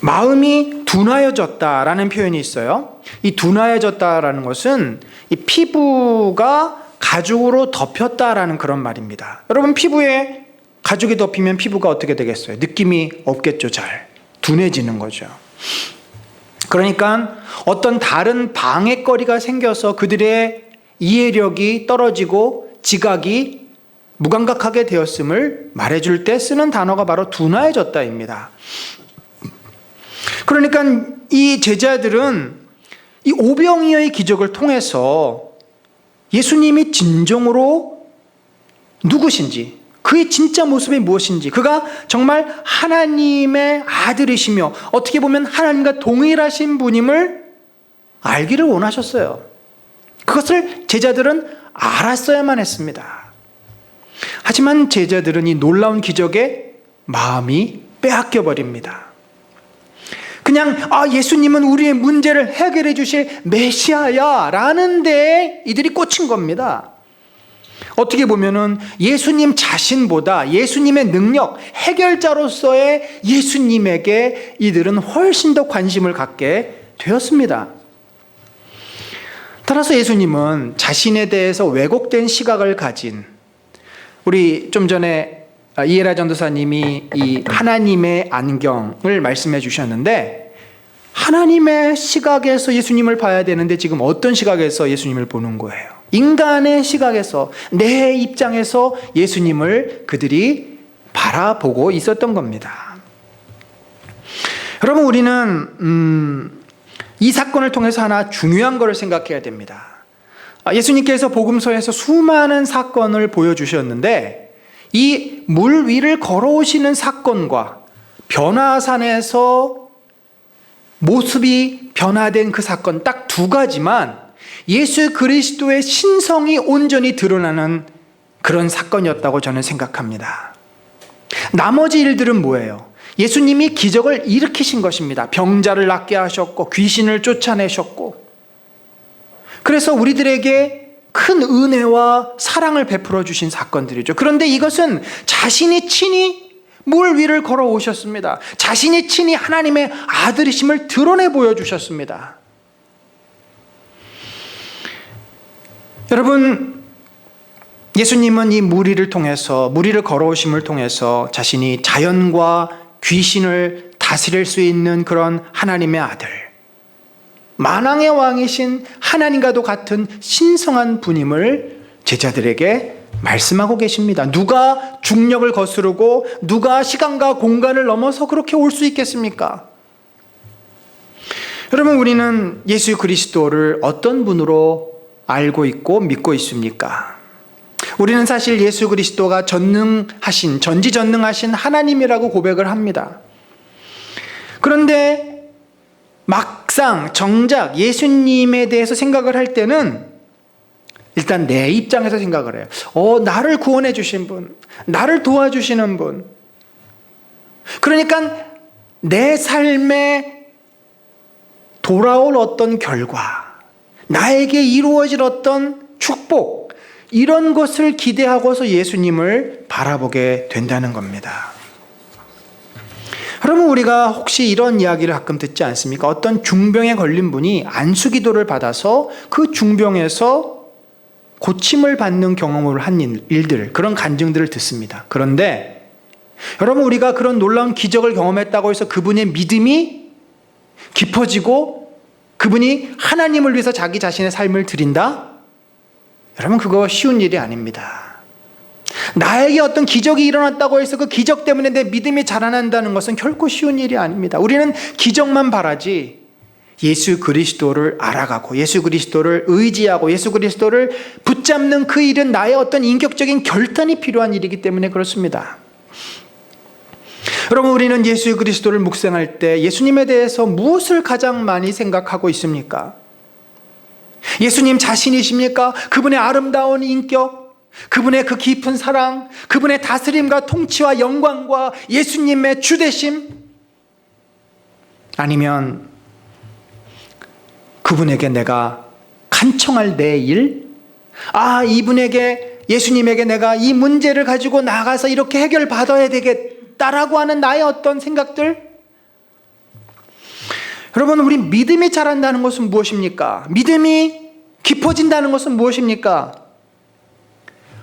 마음이 둔하여졌다라는 표현이 있어요. 이 둔하여졌다라는 것은 이 피부가 가죽으로 덮였다라는 그런 말입니다. 여러분, 피부에 가죽이 덮이면 피부가 어떻게 되겠어요? 느낌이 없겠죠. 잘 둔해지는 거죠. 그러니까 어떤 다른 방해거리가 생겨서 그들의 이해력이 떨어지고 지각이 무감각하게 되었음을 말해줄 때 쓰는 단어가 바로 둔하여졌다입니다. 그러니까 이 제자들은 이 오병이어의 기적을 통해서 예수님이 진정으로 누구신지, 그의 진짜 모습이 무엇인지, 그가 정말 하나님의 아들이시며 어떻게 보면 하나님과 동일하신 분임을 알기를 원하셨어요. 그것을 제자들은 알았어야만 했습니다. 하지만 제자들은 이 놀라운 기적에 마음이 빼앗겨 버립니다. 그냥 예수님은 우리의 문제를 해결해 주실 메시아야 라는 데에 이들이 꽂힌 겁니다. 어떻게 보면은 예수님 자신보다 예수님의 능력, 해결자로서의 예수님에게 이들은 훨씬 더 관심을 갖게 되었습니다. 따라서 예수님은 자신에 대해서 왜곡된 시각을 가진, 우리 좀 전에 이에라 전도사님이 이 하나님의 안경을 말씀해 주셨는데, 하나님의 시각에서 예수님을 봐야 되는데 지금 어떤 시각에서 예수님을 보는 거예요? 인간의 시각에서, 내 입장에서 예수님을 그들이 바라보고 있었던 겁니다. 여러분, 우리는 이 사건을 통해서 하나 중요한 것을 생각해야 됩니다. 예수님께서 복음서에서 수많은 사건을 보여주셨는데 이 물 위를 걸어오시는 사건과 변화산에서 모습이 변화된 그 사건 딱 두 가지만 예수 그리스도의 신성이 온전히 드러나는 그런 사건이었다고 저는 생각합니다. 나머지 일들은 뭐예요? 예수님이 기적을 일으키신 것입니다. 병자를 낫게 하셨고 귀신을 쫓아내셨고, 그래서 우리들에게 큰 은혜와 사랑을 베풀어 주신 사건들이죠. 그런데 이것은 자신이 친히 물 위를 걸어오셨습니다. 자신이 친히 하나님의 아들이심을 드러내 보여주셨습니다. 여러분, 예수님은 이 물 위를 통해서, 물 위를 걸어오심을 통해서 자신이 자연과 귀신을 다스릴 수 있는 그런 하나님의 아들, 만왕의 왕이신 하나님과도 같은 신성한 분임을 제자들에게 말씀하고 계십니다. 누가 중력을 거스르고 누가 시간과 공간을 넘어서 그렇게 올 수 있겠습니까? 여러분, 우리는 예수 그리스도를 어떤 분으로 알고 있고 믿고 있습니까? 우리는 사실 예수 그리스도가 전지전능하신 하나님이라고 고백을 합니다. 그런데 막상 정작 예수님에 대해서 생각을 할 때는 일단 내 입장에서 생각을 해요. 나를 구원해 주신 분, 나를 도와주시는 분. 그러니까 내 삶에 돌아올 어떤 결과, 나에게 이루어질 어떤 축복, 이런 것을 기대하고서 예수님을 바라보게 된다는 겁니다. 여러분, 우리가 혹시 이런 이야기를 가끔 듣지 않습니까? 어떤 중병에 걸린 분이 안수기도를 받아서 그 중병에서 고침을 받는 경험을 한 일들, 그런 간증들을 듣습니다. 그런데 여러분, 우리가 그런 놀라운 기적을 경험했다고 해서 그분의 믿음이 깊어지고 그분이 하나님을 위해서 자기 자신의 삶을 드린다? 여러분, 그거 쉬운 일이 아닙니다. 나에게 어떤 기적이 일어났다고 해서 그 기적 때문에 내 믿음이 자라난다는 것은 결코 쉬운 일이 아닙니다. 우리는 기적만 바라지 예수 그리스도를 알아가고 예수 그리스도를 의지하고 예수 그리스도를 붙잡는 그 일은 나의 어떤 인격적인 결단이 필요한 일이기 때문에 그렇습니다. 여러분, 우리는 예수 그리스도를 묵상할 때 예수님에 대해서 무엇을 가장 많이 생각하고 있습니까? 예수님 자신이십니까? 그분의 아름다운 인격, 그분의 그 깊은 사랑, 그분의 다스림과 통치와 영광과 예수님의 주되심, 아니면 그분에게 내가 간청할 내 일? 이분에게, 예수님에게 내가 이 문제를 가지고 나가서 이렇게 해결받아야 되겠다라고 하는 나의 어떤 생각들? 여러분, 우리 믿음이 자란다는 것은 무엇입니까? 믿음이 깊어진다는 것은 무엇입니까?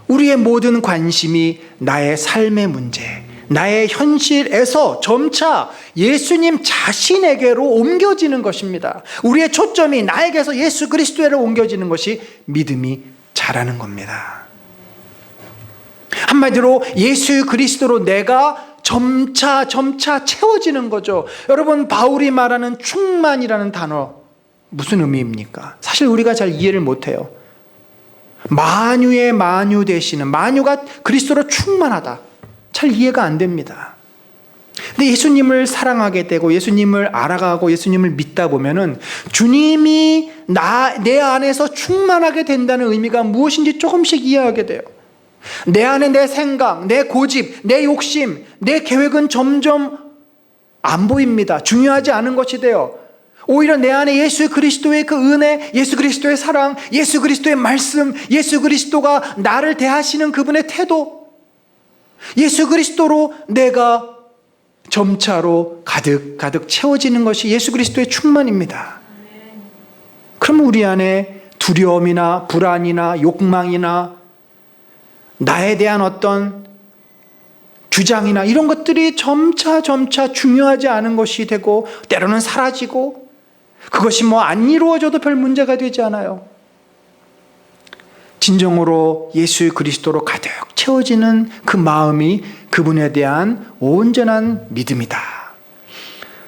우리의 모든 관심이 나의 삶의 문제, 나의 현실에서 점차 예수님 자신에게로 옮겨지는 것입니다. 우리의 초점이 나에게서 예수 그리스도로 옮겨지는 것이 믿음이 자라는 겁니다. 한마디로 예수 그리스도로 내가 점차 채워지는 거죠. 여러분, 바울이 말하는 충만이라는 단어 무슨 의미입니까? 사실 우리가 잘 이해를 못해요. 만유의 만유 되시는, 만유가 그리스도로 충만하다. 잘 이해가 안 됩니다. 근데 예수님을 사랑하게 되고 예수님을 알아가고 예수님을 믿다 보면은 주님이 내 안에서 충만하게 된다는 의미가 무엇인지 조금씩 이해하게 돼요. 내 안에 내 생각, 내 고집, 내 욕심, 내 계획은 점점 안 보입니다. 중요하지 않은 것이 돼요. 오히려 내 안에 예수 그리스도의 그 은혜, 예수 그리스도의 사랑, 예수 그리스도의 말씀, 예수 그리스도가 나를 대하시는 그분의 태도, 예수 그리스도로 내가 점차로 가득 채워지는 것이 예수 그리스도의 충만입니다. 그럼 우리 안에 두려움이나 불안이나 욕망이나 나에 대한 어떤 주장이나 이런 것들이 점차 중요하지 않은 것이 되고 때로는 사라지고, 그것이 안 이루어져도 별 문제가 되지 않아요. 진정으로 예수 그리스도로 가득 채워지는 그 마음이 그분에 대한 온전한 믿음이다.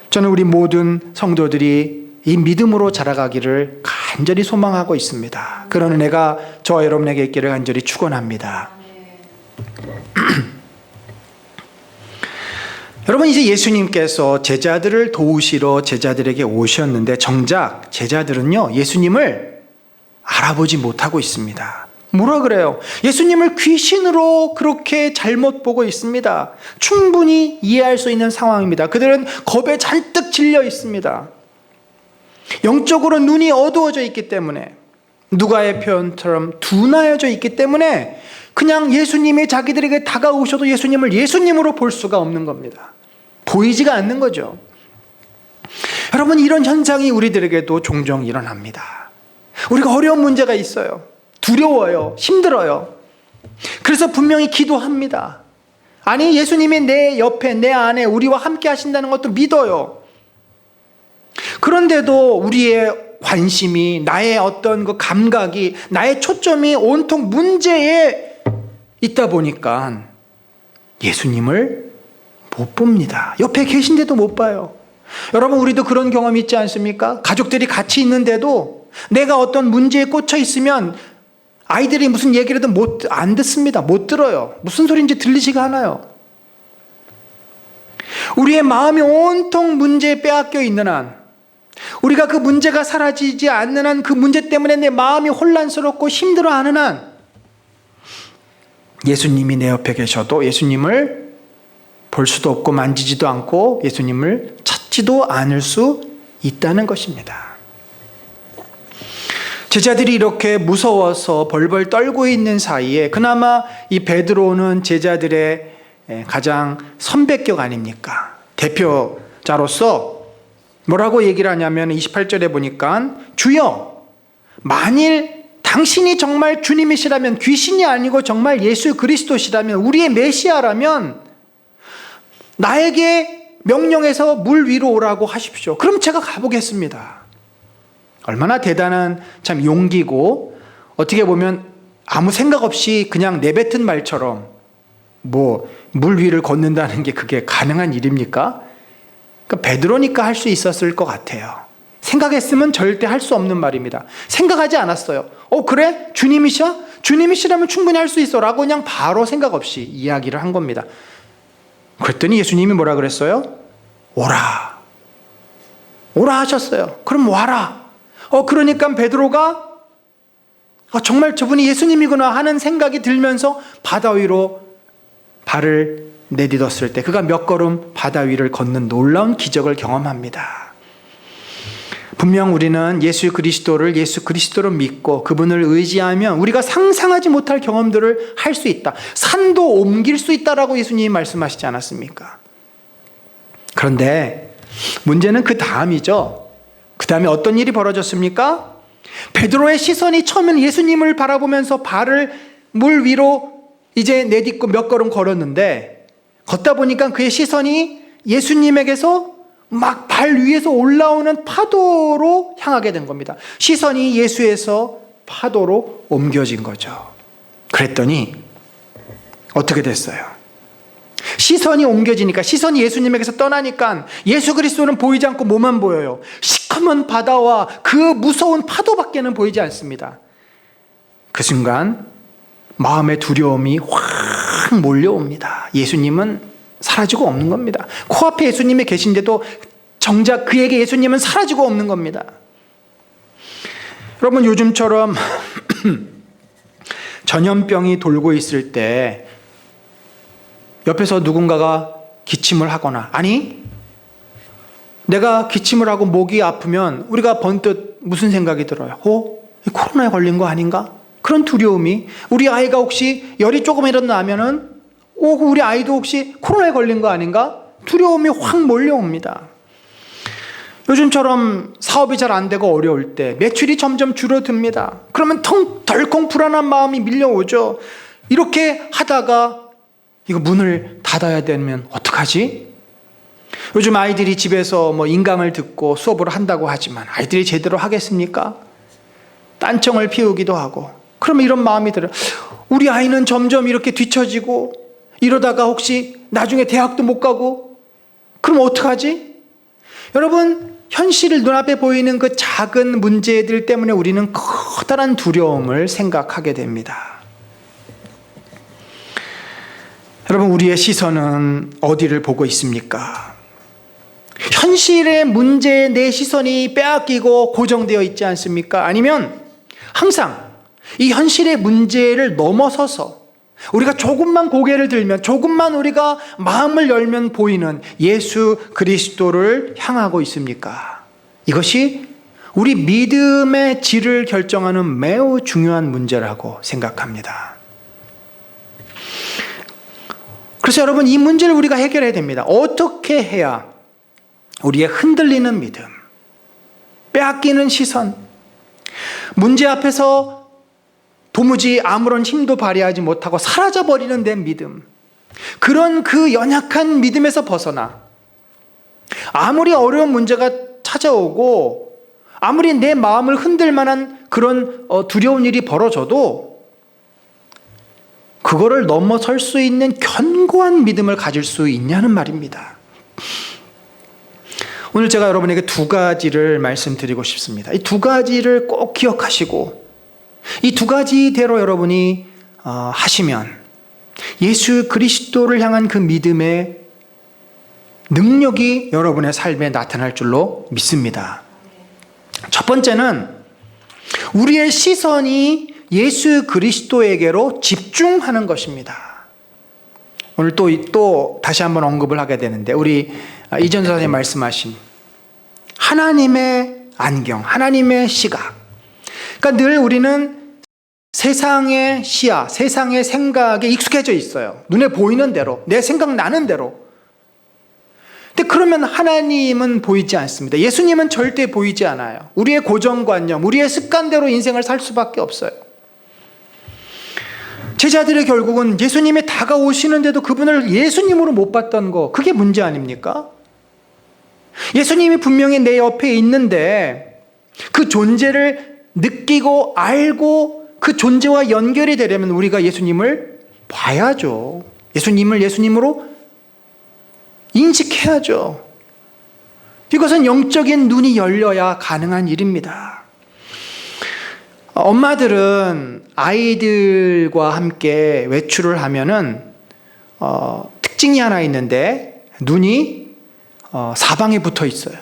저는 우리 모든 성도들이 이 믿음으로 자라가기를 간절히 소망하고 있습니다. 그런 은혜가 저와 여러분에게 있기를 간절히 축원합니다. 여러분, 이제 예수님께서 제자들을 도우시러 제자들에게 오셨는데 정작 제자들은요, 예수님을 알아보지 못하고 있습니다. 뭐라 그래요? 예수님을 귀신으로 그렇게 잘못 보고 있습니다. 충분히 이해할 수 있는 상황입니다. 그들은 겁에 잔뜩 질려 있습니다. 영적으로 눈이 어두워져 있기 때문에, 누가의 표현처럼 둔하여져 있기 때문에 그냥 예수님이 자기들에게 다가오셔도 예수님을 예수님으로 볼 수가 없는 겁니다. 보이지가 않는 거죠. 여러분, 이런 현상이 우리들에게도 종종 일어납니다. 우리가 어려운 문제가 있어요. 두려워요. 힘들어요. 그래서 분명히 기도합니다. 아니, 예수님이 내 옆에, 내 안에 우리와 함께 하신다는 것도 믿어요. 그런데도 우리의 관심이, 나의 어떤 그 감각이, 나의 초점이 온통 문제에 있다 보니까 예수님을 못 봅니다. 옆에 계신데도 못 봐요. 여러분, 우리도 그런 경험 있지 않습니까? 가족들이 같이 있는데도 내가 어떤 문제에 꽂혀 있으면 아이들이 무슨 얘기를 해도 안 듣습니다. 못 들어요. 무슨 소리인지 들리지가 않아요. 우리의 마음이 온통 문제에 빼앗겨 있는 한, 우리가 그 문제가 사라지지 않는 한, 그 문제 때문에 내 마음이 혼란스럽고 힘들어하는 한, 예수님이 내 옆에 계셔도 예수님을 볼 수도 없고 만지지도 않고 예수님을 찾지도 않을 수 있다는 것입니다. 제자들이 이렇게 무서워서 벌벌 떨고 있는 사이에 그나마 이 베드로는 제자들의 가장 선배격 아닙니까? 대표자로서 뭐라고 얘기를 하냐면 28절에 보니까, 주여, 만일 당신이 정말 주님이시라면, 귀신이 아니고 정말 예수 그리스도시라면, 우리의 메시아라면 나에게 명령해서 물 위로 오라고 하십시오. 그럼 제가 가보겠습니다. 얼마나 대단한 참 용기고, 어떻게 보면 아무 생각 없이 그냥 내뱉은 말처럼 물 위를 걷는다는 게 그게 가능한 일입니까? 그러니까 베드로니까 할 수 있었을 것 같아요. 생각했으면 절대 할 수 없는 말입니다. 생각하지 않았어요. 그래? 주님이셔? 주님이시라면 충분히 할 수 있어 라고 그냥 바로 생각 없이 이야기를 한 겁니다. 그랬더니 예수님이 뭐라 그랬어요? 오라 하셨어요. 그럼 와라. 그러니까 베드로가 정말 저분이 예수님이구나 하는 생각이 들면서 바다 위로 발을 내딛었을 때 그가 몇 걸음 바다 위를 걷는 놀라운 기적을 경험합니다. 분명 우리는 예수 그리스도로 믿고 그분을 의지하면 우리가 상상하지 못할 경험들을 할 수 있다. 산도 옮길 수 있다라고 예수님이 말씀하시지 않았습니까? 그런데 문제는 그 다음이죠. 그 다음에 어떤 일이 벌어졌습니까? 베드로의 시선이 처음엔 예수님을 바라보면서 발을 물 위로 이제 내딛고 몇 걸음 걸었는데, 걷다 보니까 그의 시선이 예수님에게서 막 발 위에서 올라오는 파도로 향하게 된 겁니다. 시선이 예수에서 파도로 옮겨진 거죠. 그랬더니 어떻게 됐어요? 시선이 옮겨지니까, 시선이 예수님에게서 떠나니까 예수 그리스도는 보이지 않고 뭐만 보여요? 시커먼 바다와 그 무서운 파도밖에는 보이지 않습니다. 그 순간 마음의 두려움이 확 몰려옵니다. 예수님은 사라지고 없는 겁니다. 코앞에 예수님이 계신데도 정작 그에게 예수님은 사라지고 없는 겁니다. 여러분, 요즘처럼 전염병이 돌고 있을 때 옆에서 누군가가 기침을 하거나, 아니 내가 기침을 하고 목이 아프면 우리가 번뜩 무슨 생각이 들어요? 코로나에 걸린 거 아닌가? 그런 두려움이, 우리 아이가 혹시 열이 조금이라도 나면은 우리 아이도 혹시 코로나에 걸린 거 아닌가? 두려움이 확 몰려옵니다. 요즘처럼 사업이 잘 안 되고 어려울 때 매출이 점점 줄어듭니다. 그러면 덜컹 불안한 마음이 밀려오죠. 이렇게 하다가 이거 문을 닫아야 되면 어떡하지? 요즘 아이들이 집에서 인강을 듣고 수업을 한다고 하지만 아이들이 제대로 하겠습니까? 딴청을 피우기도 하고, 그러면 이런 마음이 들어요. 우리 아이는 점점 이렇게 뒤처지고 이러다가 혹시 나중에 대학도 못 가고 그럼 어떡하지? 여러분, 현실 눈앞에 보이는 그 작은 문제들 때문에 우리는 커다란 두려움을 생각하게 됩니다. 여러분, 우리의 시선은 어디를 보고 있습니까? 현실의 문제에 내 시선이 빼앗기고 고정되어 있지 않습니까? 아니면 항상 이 현실의 문제를 넘어서서 우리가 조금만 고개를 들면, 조금만 우리가 마음을 열면 보이는 예수 그리스도를 향하고 있습니까? 이것이 우리 믿음의 질을 결정하는 매우 중요한 문제라고 생각합니다. 그래서 여러분, 이 문제를 우리가 해결해야 됩니다. 어떻게 해야 우리의 흔들리는 믿음, 빼앗기는 시선, 문제 앞에서 도무지 아무런 힘도 발휘하지 못하고 사라져버리는 내 믿음, 그런 그 연약한 믿음에서 벗어나 아무리 어려운 문제가 찾아오고 아무리 내 마음을 흔들 만한 그런 두려운 일이 벌어져도 그거를 넘어설 수 있는 견고한 믿음을 가질 수 있냐는 말입니다. 오늘 제가 여러분에게 두 가지를 말씀드리고 싶습니다. 이 두 가지를 꼭 기억하시고 이 두 가지대로 여러분이 하시면 예수 그리스도를 향한 그 믿음의 능력이 여러분의 삶에 나타날 줄로 믿습니다. 첫 번째는 우리의 시선이 예수 그리스도에게로 집중하는 것입니다. 오늘 또 다시 한번 언급을 하게 되는데, 우리 이전 선생님 말씀하신 하나님의 안경, 하나님의 시각. 그러니까 늘 우리는 세상의 시야, 세상의 생각에 익숙해져 있어요. 눈에 보이는 대로, 내 생각나는 대로. 근데 그러면 하나님은 보이지 않습니다. 예수님은 절대 보이지 않아요. 우리의 고정관념, 우리의 습관대로 인생을 살 수밖에 없어요. 제자들이 결국은 예수님이 다가오시는데도 그분을 예수님으로 못 봤던 거, 그게 문제 아닙니까? 예수님이 분명히 내 옆에 있는데 그 존재를 느끼고 알고 그 존재와 연결이 되려면 우리가 예수님을 봐야죠. 예수님을 예수님으로 인식해야죠. 이것은 영적인 눈이 열려야 가능한 일입니다. 엄마들은 아이들과 함께 외출을 하면은 특징이 하나 있는데, 눈이 사방에 붙어 있어요.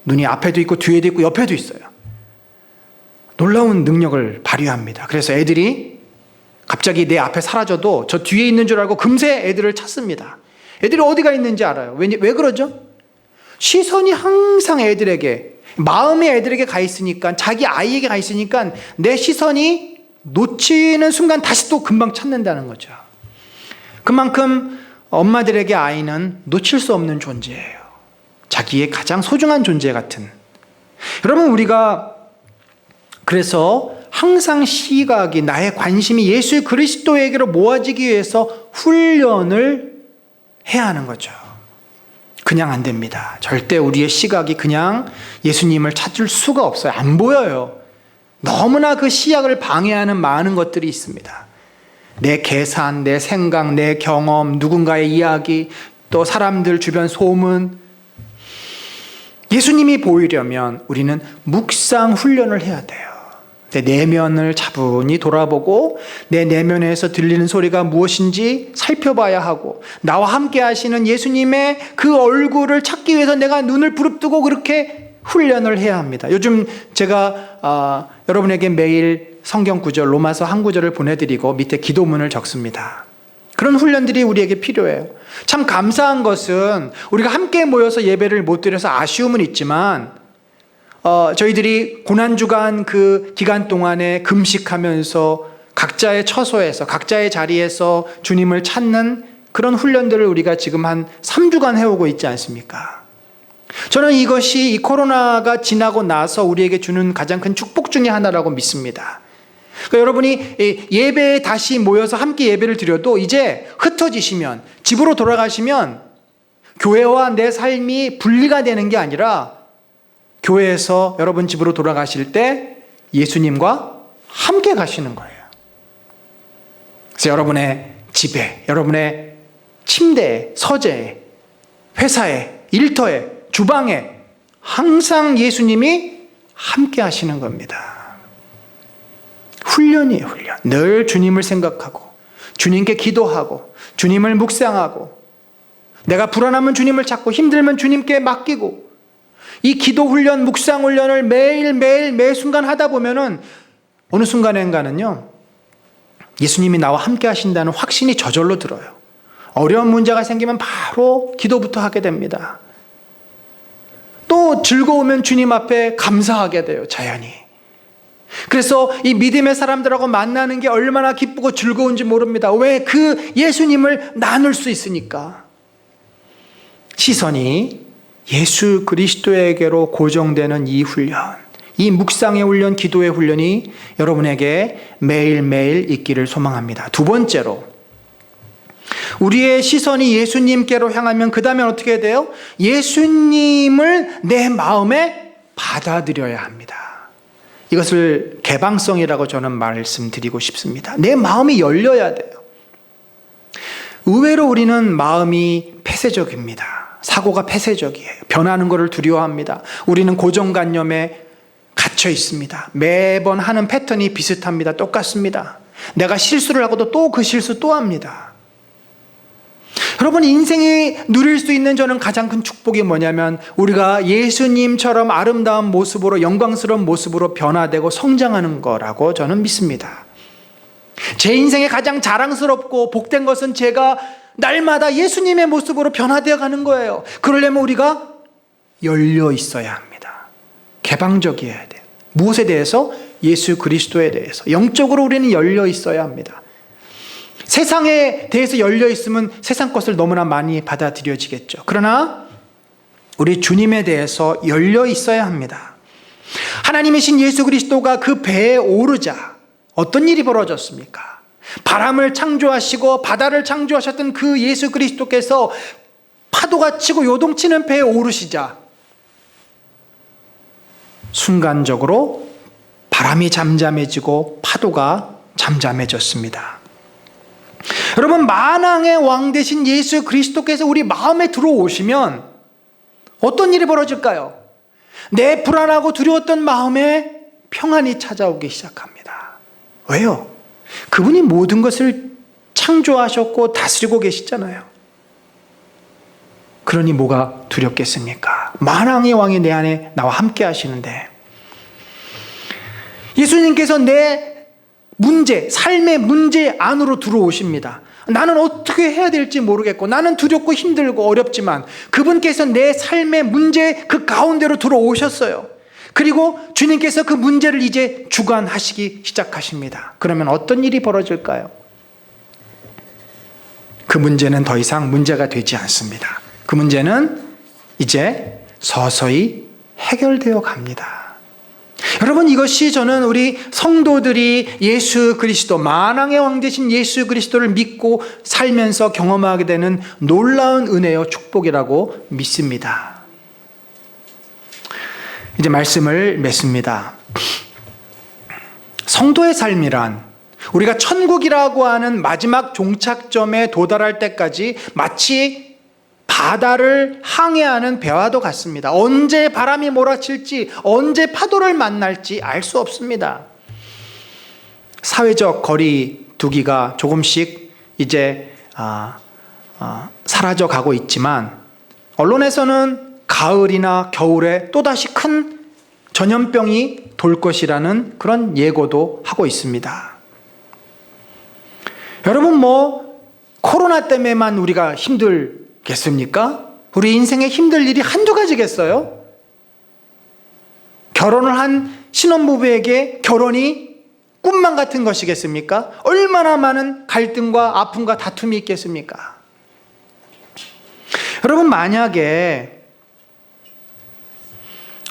눈이 앞에도 있고 뒤에도 있고 옆에도 있어요. 놀라운 능력을 발휘합니다. 그래서 애들이 갑자기 내 앞에 사라져도 저 뒤에 있는 줄 알고 금세 애들을 찾습니다. 애들이 어디가 있는지 알아요. 왜 그러죠? 시선이 항상 애들에게, 마음이 애들에게 가 있으니까, 자기 아이에게 가 있으니까 내 시선이 놓치는 순간 다시 또 금방 찾는다는 거죠. 그만큼 엄마들에게 아이는 놓칠 수 없는 존재예요. 자기의 가장 소중한 존재 같은. 여러분, 우리가 그래서 항상 시각이, 나의 관심이 예수 그리스도에게로 모아지기 위해서 훈련을 해야 하는 거죠. 그냥 안 됩니다. 절대 우리의 시각이 그냥 예수님을 찾을 수가 없어요. 안 보여요. 너무나 그 시각을 방해하는 많은 것들이 있습니다. 내 계산, 내 생각, 내 경험, 누군가의 이야기, 또 사람들 주변 소문. 예수님이 보이려면 우리는 묵상 훈련을 해야 돼요. 내 내면을 차분히 돌아보고 내 내면에서 들리는 소리가 무엇인지 살펴봐야 하고, 나와 함께 하시는 예수님의 그 얼굴을 찾기 위해서 내가 눈을 부릅뜨고 그렇게 훈련을 해야 합니다. 요즘 제가 여러분에게 매일 성경 구절, 로마서 한 구절을 보내드리고 밑에 기도문을 적습니다. 그런 훈련들이 우리에게 필요해요. 참 감사한 것은 우리가 함께 모여서 예배를 못 드려서 아쉬움은 있지만, 저희들이 고난주간 그 기간 동안에 금식하면서 각자의 처소에서, 각자의 자리에서 주님을 찾는 그런 훈련들을 우리가 지금 한 3주간 해오고 있지 않습니까? 저는 이것이 이 코로나가 지나고 나서 우리에게 주는 가장 큰 축복 중에 하나라고 믿습니다. 그러니까 여러분이 예배에 다시 모여서 함께 예배를 드려도 이제 흩어지시면, 집으로 돌아가시면 교회와 내 삶이 분리가 되는 게 아니라 교회에서 여러분 집으로 돌아가실 때 예수님과 함께 가시는 거예요. 그래서 여러분의 집에, 여러분의 침대에, 서재에, 회사에, 일터에, 주방에 항상 예수님이 함께 하시는 겁니다. 훈련이에요, 훈련. 늘 주님을 생각하고 주님께 기도하고 주님을 묵상하고, 내가 불안하면 주님을 찾고 힘들면 주님께 맡기고, 이 기도 훈련, 묵상 훈련을 매일매일 매 순간 하다 보면은 어느 순간엔가는요, 예수님이 나와 함께 하신다는 확신이 저절로 들어요. 어려운 문제가 생기면 바로 기도부터 하게 됩니다. 또 즐거우면 주님 앞에 감사하게 돼요, 자연히. 그래서 이 믿음의 사람들하고 만나는 게 얼마나 기쁘고 즐거운지 모릅니다. 왜? 그 예수님을 나눌 수 있으니까. 시선이 예수 그리스도에게로 고정되는 이 훈련, 이 묵상의 훈련, 기도의 훈련이 여러분에게 매일매일 있기를 소망합니다. 두 번째로, 우리의 시선이 예수님께로 향하면 그 다음에 어떻게 해야 돼요? 예수님을 내 마음에 받아들여야 합니다. 이것을 개방성이라고 저는 말씀드리고 싶습니다. 내 마음이 열려야 돼요. 의외로 우리는 마음이 폐쇄적입니다. 사고가 폐쇄적이에요. 변하는 것을 두려워합니다. 우리는 고정관념에 갇혀 있습니다. 매번 하는 패턴이 비슷합니다. 똑같습니다. 내가 실수를 하고도 또 그 실수 또 합니다. 여러분, 인생이 누릴 수 있는 저는 가장 큰 축복이 뭐냐면, 우리가 예수님처럼 아름다운 모습으로, 영광스러운 모습으로 변화되고 성장하는 거라고 저는 믿습니다. 제 인생에 가장 자랑스럽고 복된 것은 제가 날마다 예수님의 모습으로 변화되어 가는 거예요. 그러려면 우리가 열려 있어야 합니다. 개방적이어야 돼요. 무엇에 대해서? 예수 그리스도에 대해서. 영적으로 우리는 열려 있어야 합니다. 세상에 대해서 열려 있으면 세상 것을 너무나 많이 받아들여지겠죠. 그러나 우리 주님에 대해서 열려 있어야 합니다. 하나님이신 예수 그리스도가 그 배에 오르자 어떤 일이 벌어졌습니까? 바람을 창조하시고 바다를 창조하셨던 그 예수 그리스도께서 파도가 치고 요동치는 배에 오르시자 순간적으로 바람이 잠잠해지고 파도가 잠잠해졌습니다. 여러분, 만왕의 왕 되신 예수 그리스도께서 우리 마음에 들어오시면 어떤 일이 벌어질까요? 내 불안하고 두려웠던 마음에 평안이 찾아오기 시작합니다. 왜요? 그분이 모든 것을 창조하셨고 다스리고 계시잖아요. 그러니 뭐가 두렵겠습니까? 만왕의 왕이 내 안에 나와 함께 하시는데, 예수님께서 내 문제, 삶의 문제 안으로 들어오십니다. 나는 어떻게 해야 될지 모르겠고, 나는 두렵고 힘들고 어렵지만 그분께서 내 삶의 문제 그 가운데로 들어오셨어요. 그리고 주님께서 그 문제를 이제 주관하시기 시작하십니다. 그러면 어떤 일이 벌어질까요? 그 문제는 더 이상 문제가 되지 않습니다. 그 문제는 이제 서서히 해결되어 갑니다. 여러분, 이것이 저는 우리 성도들이 예수 그리스도, 만왕의 왕 되신 예수 그리스도를 믿고 살면서 경험하게 되는 놀라운 은혜요 축복이라고 믿습니다. 이제 말씀을 맺습니다. 성도의 삶이란 우리가 천국이라고 하는 마지막 종착점에 도달할 때까지 마치 바다를 항해하는 배와도 같습니다. 언제 바람이 몰아칠지, 언제 파도를 만날지 알 수 없습니다. 사회적 거리 두기가 조금씩 이제 사라져 가고 있지만, 언론에서는 가을이나 겨울에 또다시 큰 전염병이 돌 것이라는 그런 예고도 하고 있습니다. 여러분, 코로나 때문에만 우리가 힘들겠습니까? 우리 인생에 힘들 일이 한두 가지겠어요? 결혼을 한 신혼부부에게 결혼이 꿈만 같은 것이겠습니까? 얼마나 많은 갈등과 아픔과 다툼이 있겠습니까? 여러분, 만약에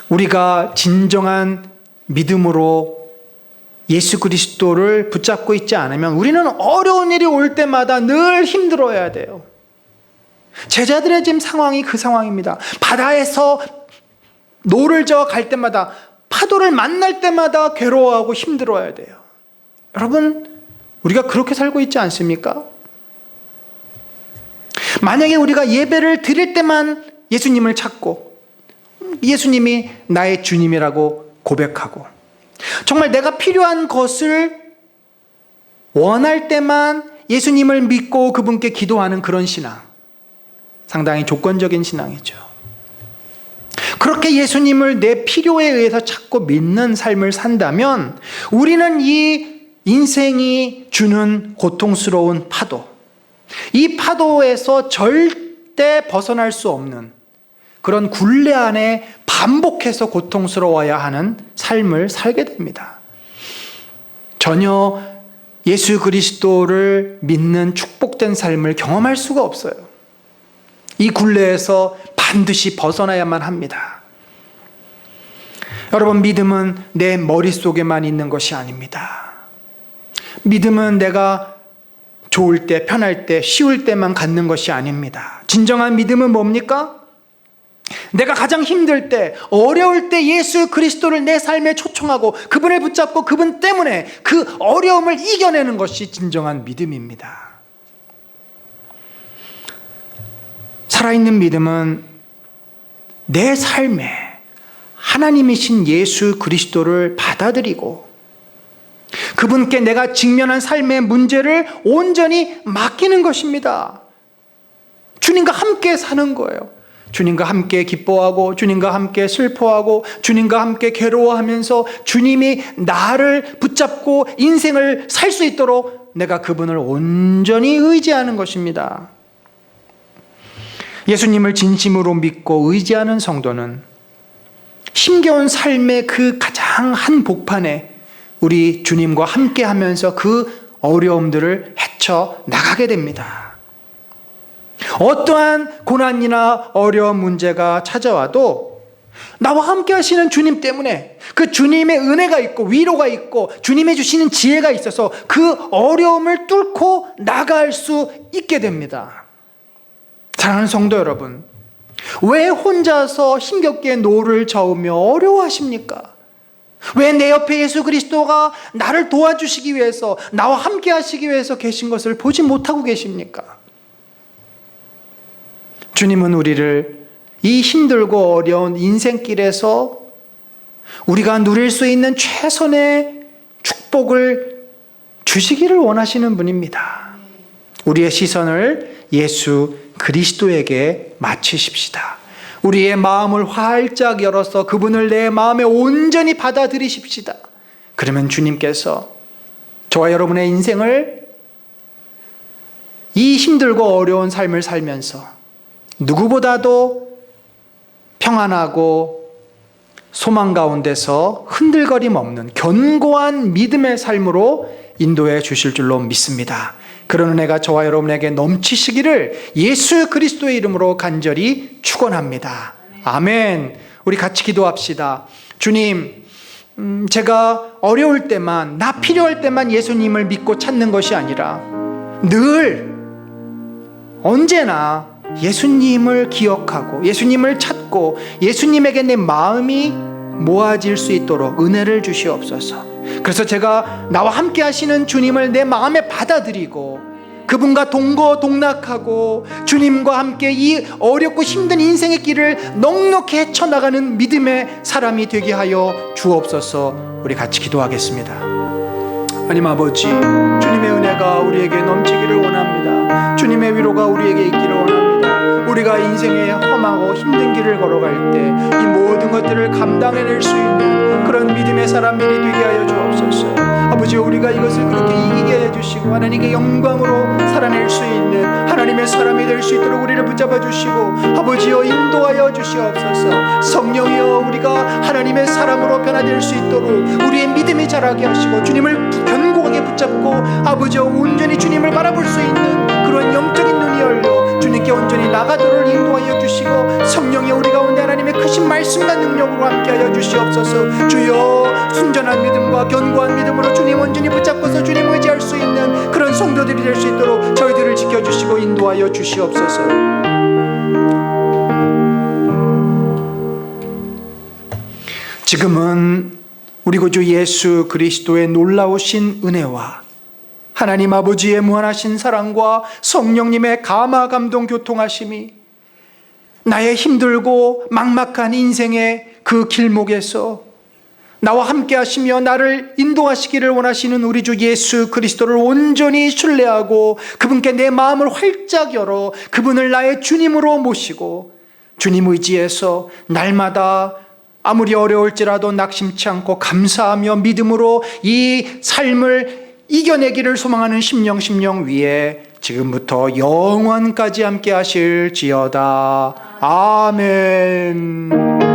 우리가 진정한 믿음으로 예수 그리스도를 붙잡고 있지 않으면 우리는 어려운 일이 올 때마다 늘 힘들어야 돼요. 제자들의 지금 상황이 그 상황입니다. 바다에서 노를 저어 갈 때마다, 파도를 만날 때마다 괴로워하고 힘들어야 돼요. 여러분, 우리가 그렇게 살고 있지 않습니까? 만약에 우리가 예배를 드릴 때만 예수님을 찾고 예수님이 나의 주님이라고 고백하고, 정말 내가 필요한 것을 원할 때만 예수님을 믿고 그분께 기도하는 그런 신앙, 상당히 조건적인 신앙이죠. 그렇게 예수님을 내 필요에 의해서 찾고 믿는 삶을 산다면 우리는 이 인생이 주는 고통스러운 파도, 이 파도에서 절대 벗어날 수 없는 그런 굴레 안에 반복해서 고통스러워야 하는 삶을 살게 됩니다. 전혀 예수 그리스도를 믿는 축복된 삶을 경험할 수가 없어요. 이 굴레에서 반드시 벗어나야만 합니다. 여러분, 믿음은 내 머릿속에만 있는 것이 아닙니다. 믿음은 내가 좋을 때, 편할 때, 쉬울 때만 갖는 것이 아닙니다. 진정한 믿음은 뭡니까? 내가 가장 힘들 때, 어려울 때 예수 그리스도를 내 삶에 초청하고 그분을 붙잡고 그분 때문에 그 어려움을 이겨내는 것이 진정한 믿음입니다. 살아있는 믿음은 내 삶에 하나님이신 예수 그리스도를 받아들이고 그분께 내가 직면한 삶의 문제를 온전히 맡기는 것입니다. 주님과 함께 사는 거예요. 주님과 함께 기뻐하고 주님과 함께 슬퍼하고 주님과 함께 괴로워하면서 주님이 나를 붙잡고 인생을 살 수 있도록 내가 그분을 온전히 의지하는 것입니다. 예수님을 진심으로 믿고 의지하는 성도는 힘겨운 삶의 그 가장 한복판에 우리 주님과 함께 하면서 그 어려움들을 헤쳐 나가게 됩니다. 어떠한 고난이나 어려운 문제가 찾아와도 나와 함께 하시는 주님 때문에, 그 주님의 은혜가 있고 위로가 있고 주님의 주시는 지혜가 있어서 그 어려움을 뚫고 나갈 수 있게 됩니다. 사랑하는 성도 여러분, 왜 혼자서 힘겹게 노를 저으며 어려워하십니까? 왜 내 옆에 예수 그리스도가 나를 도와주시기 위해서, 나와 함께 하시기 위해서 계신 것을 보지 못하고 계십니까? 주님은 우리를 이 힘들고 어려운 인생길에서 우리가 누릴 수 있는 최선의 축복을 주시기를 원하시는 분입니다. 우리의 시선을 예수 그리스도에게 맞추십시다. 우리의 마음을 활짝 열어서 그분을 내 마음에 온전히 받아들이십시다. 그러면 주님께서 저와 여러분의 인생을, 이 힘들고 어려운 삶을 살면서 누구보다도 평안하고 소망 가운데서 흔들거림 없는 견고한 믿음의 삶으로 인도해 주실 줄로 믿습니다. 그런 은혜가 저와 여러분에게 넘치시기를 예수 그리스도의 이름으로 간절히 축원합니다. 아멘. 우리 같이 기도합시다. 주님, 제가 어려울 때만, 나 필요할 때만 예수님을 믿고 찾는 것이 아니라 늘 언제나 예수님을 기억하고 예수님을 찾고 예수님에게 내 마음이 모아질 수 있도록 은혜를 주시옵소서. 그래서 제가 나와 함께 하시는 주님을 내 마음에 받아들이고 그분과 동거동락하고 주님과 함께 이 어렵고 힘든 인생의 길을 넉넉히 헤쳐나가는 믿음의 사람이 되게 하여 주옵소서. 우리 같이 기도하겠습니다. 하나님 아버지, 주님의 은혜가 우리에게 넘치기를 원합니다. 주님의 위로가 우리에게 있기를 원합니다. 우리가 인생의 험하고 힘든 길을 걸어갈 때 이 모든 것들을 감당해낼 수 있는 그런 믿음의 사람들이 되게 하여 주옵소서. 아버지, 우리가 이것을 그렇게 이기게 해주시고 하나님께 영광으로 살아낼 수 있는 하나님의 사람이 될 수 있도록 우리를 붙잡아 주시고 아버지여 인도하여 주시옵소서. 성령이여, 우리가 하나님의 사람으로 변화될 수 있도록 우리의 믿음이 자라게 하시고 주님을 견고하게 붙잡고 아버지여 온전히 주님을 바라볼 수 있는 그런 영적인 눈이 열려 주님께 온전히 나가도록 인도하여 주시고 성령이 우리 가운데 하나님의 크신 말씀과 능력으로 함께하여 주시옵소서. 주여, 순전한 믿음과 견고한 믿음으로 주님 온전히 붙잡고서 주님 의지할 수 있는 그런 성도들이 될 수 있도록 저희들을 지켜주시고 인도하여 주시옵소서. 지금은 우리 구주 예수 그리스도의 놀라우신 은혜와 하나님 아버지의 무한하신 사랑과 성령님의 감화 감동 교통하심이 나의 힘들고 막막한 인생의 그 길목에서 나와 함께 하시며 나를 인도하시기를 원하시는 우리 주 예수 그리스도를 온전히 신뢰하고 그분께 내 마음을 활짝 열어 그분을 나의 주님으로 모시고 주님 의지에서 날마다 아무리 어려울지라도 낙심치 않고 감사하며 믿음으로 이 삶을 이겨내기를 소망하는 심령 위에 지금부터 영원까지 함께 하실지어다. 아멘.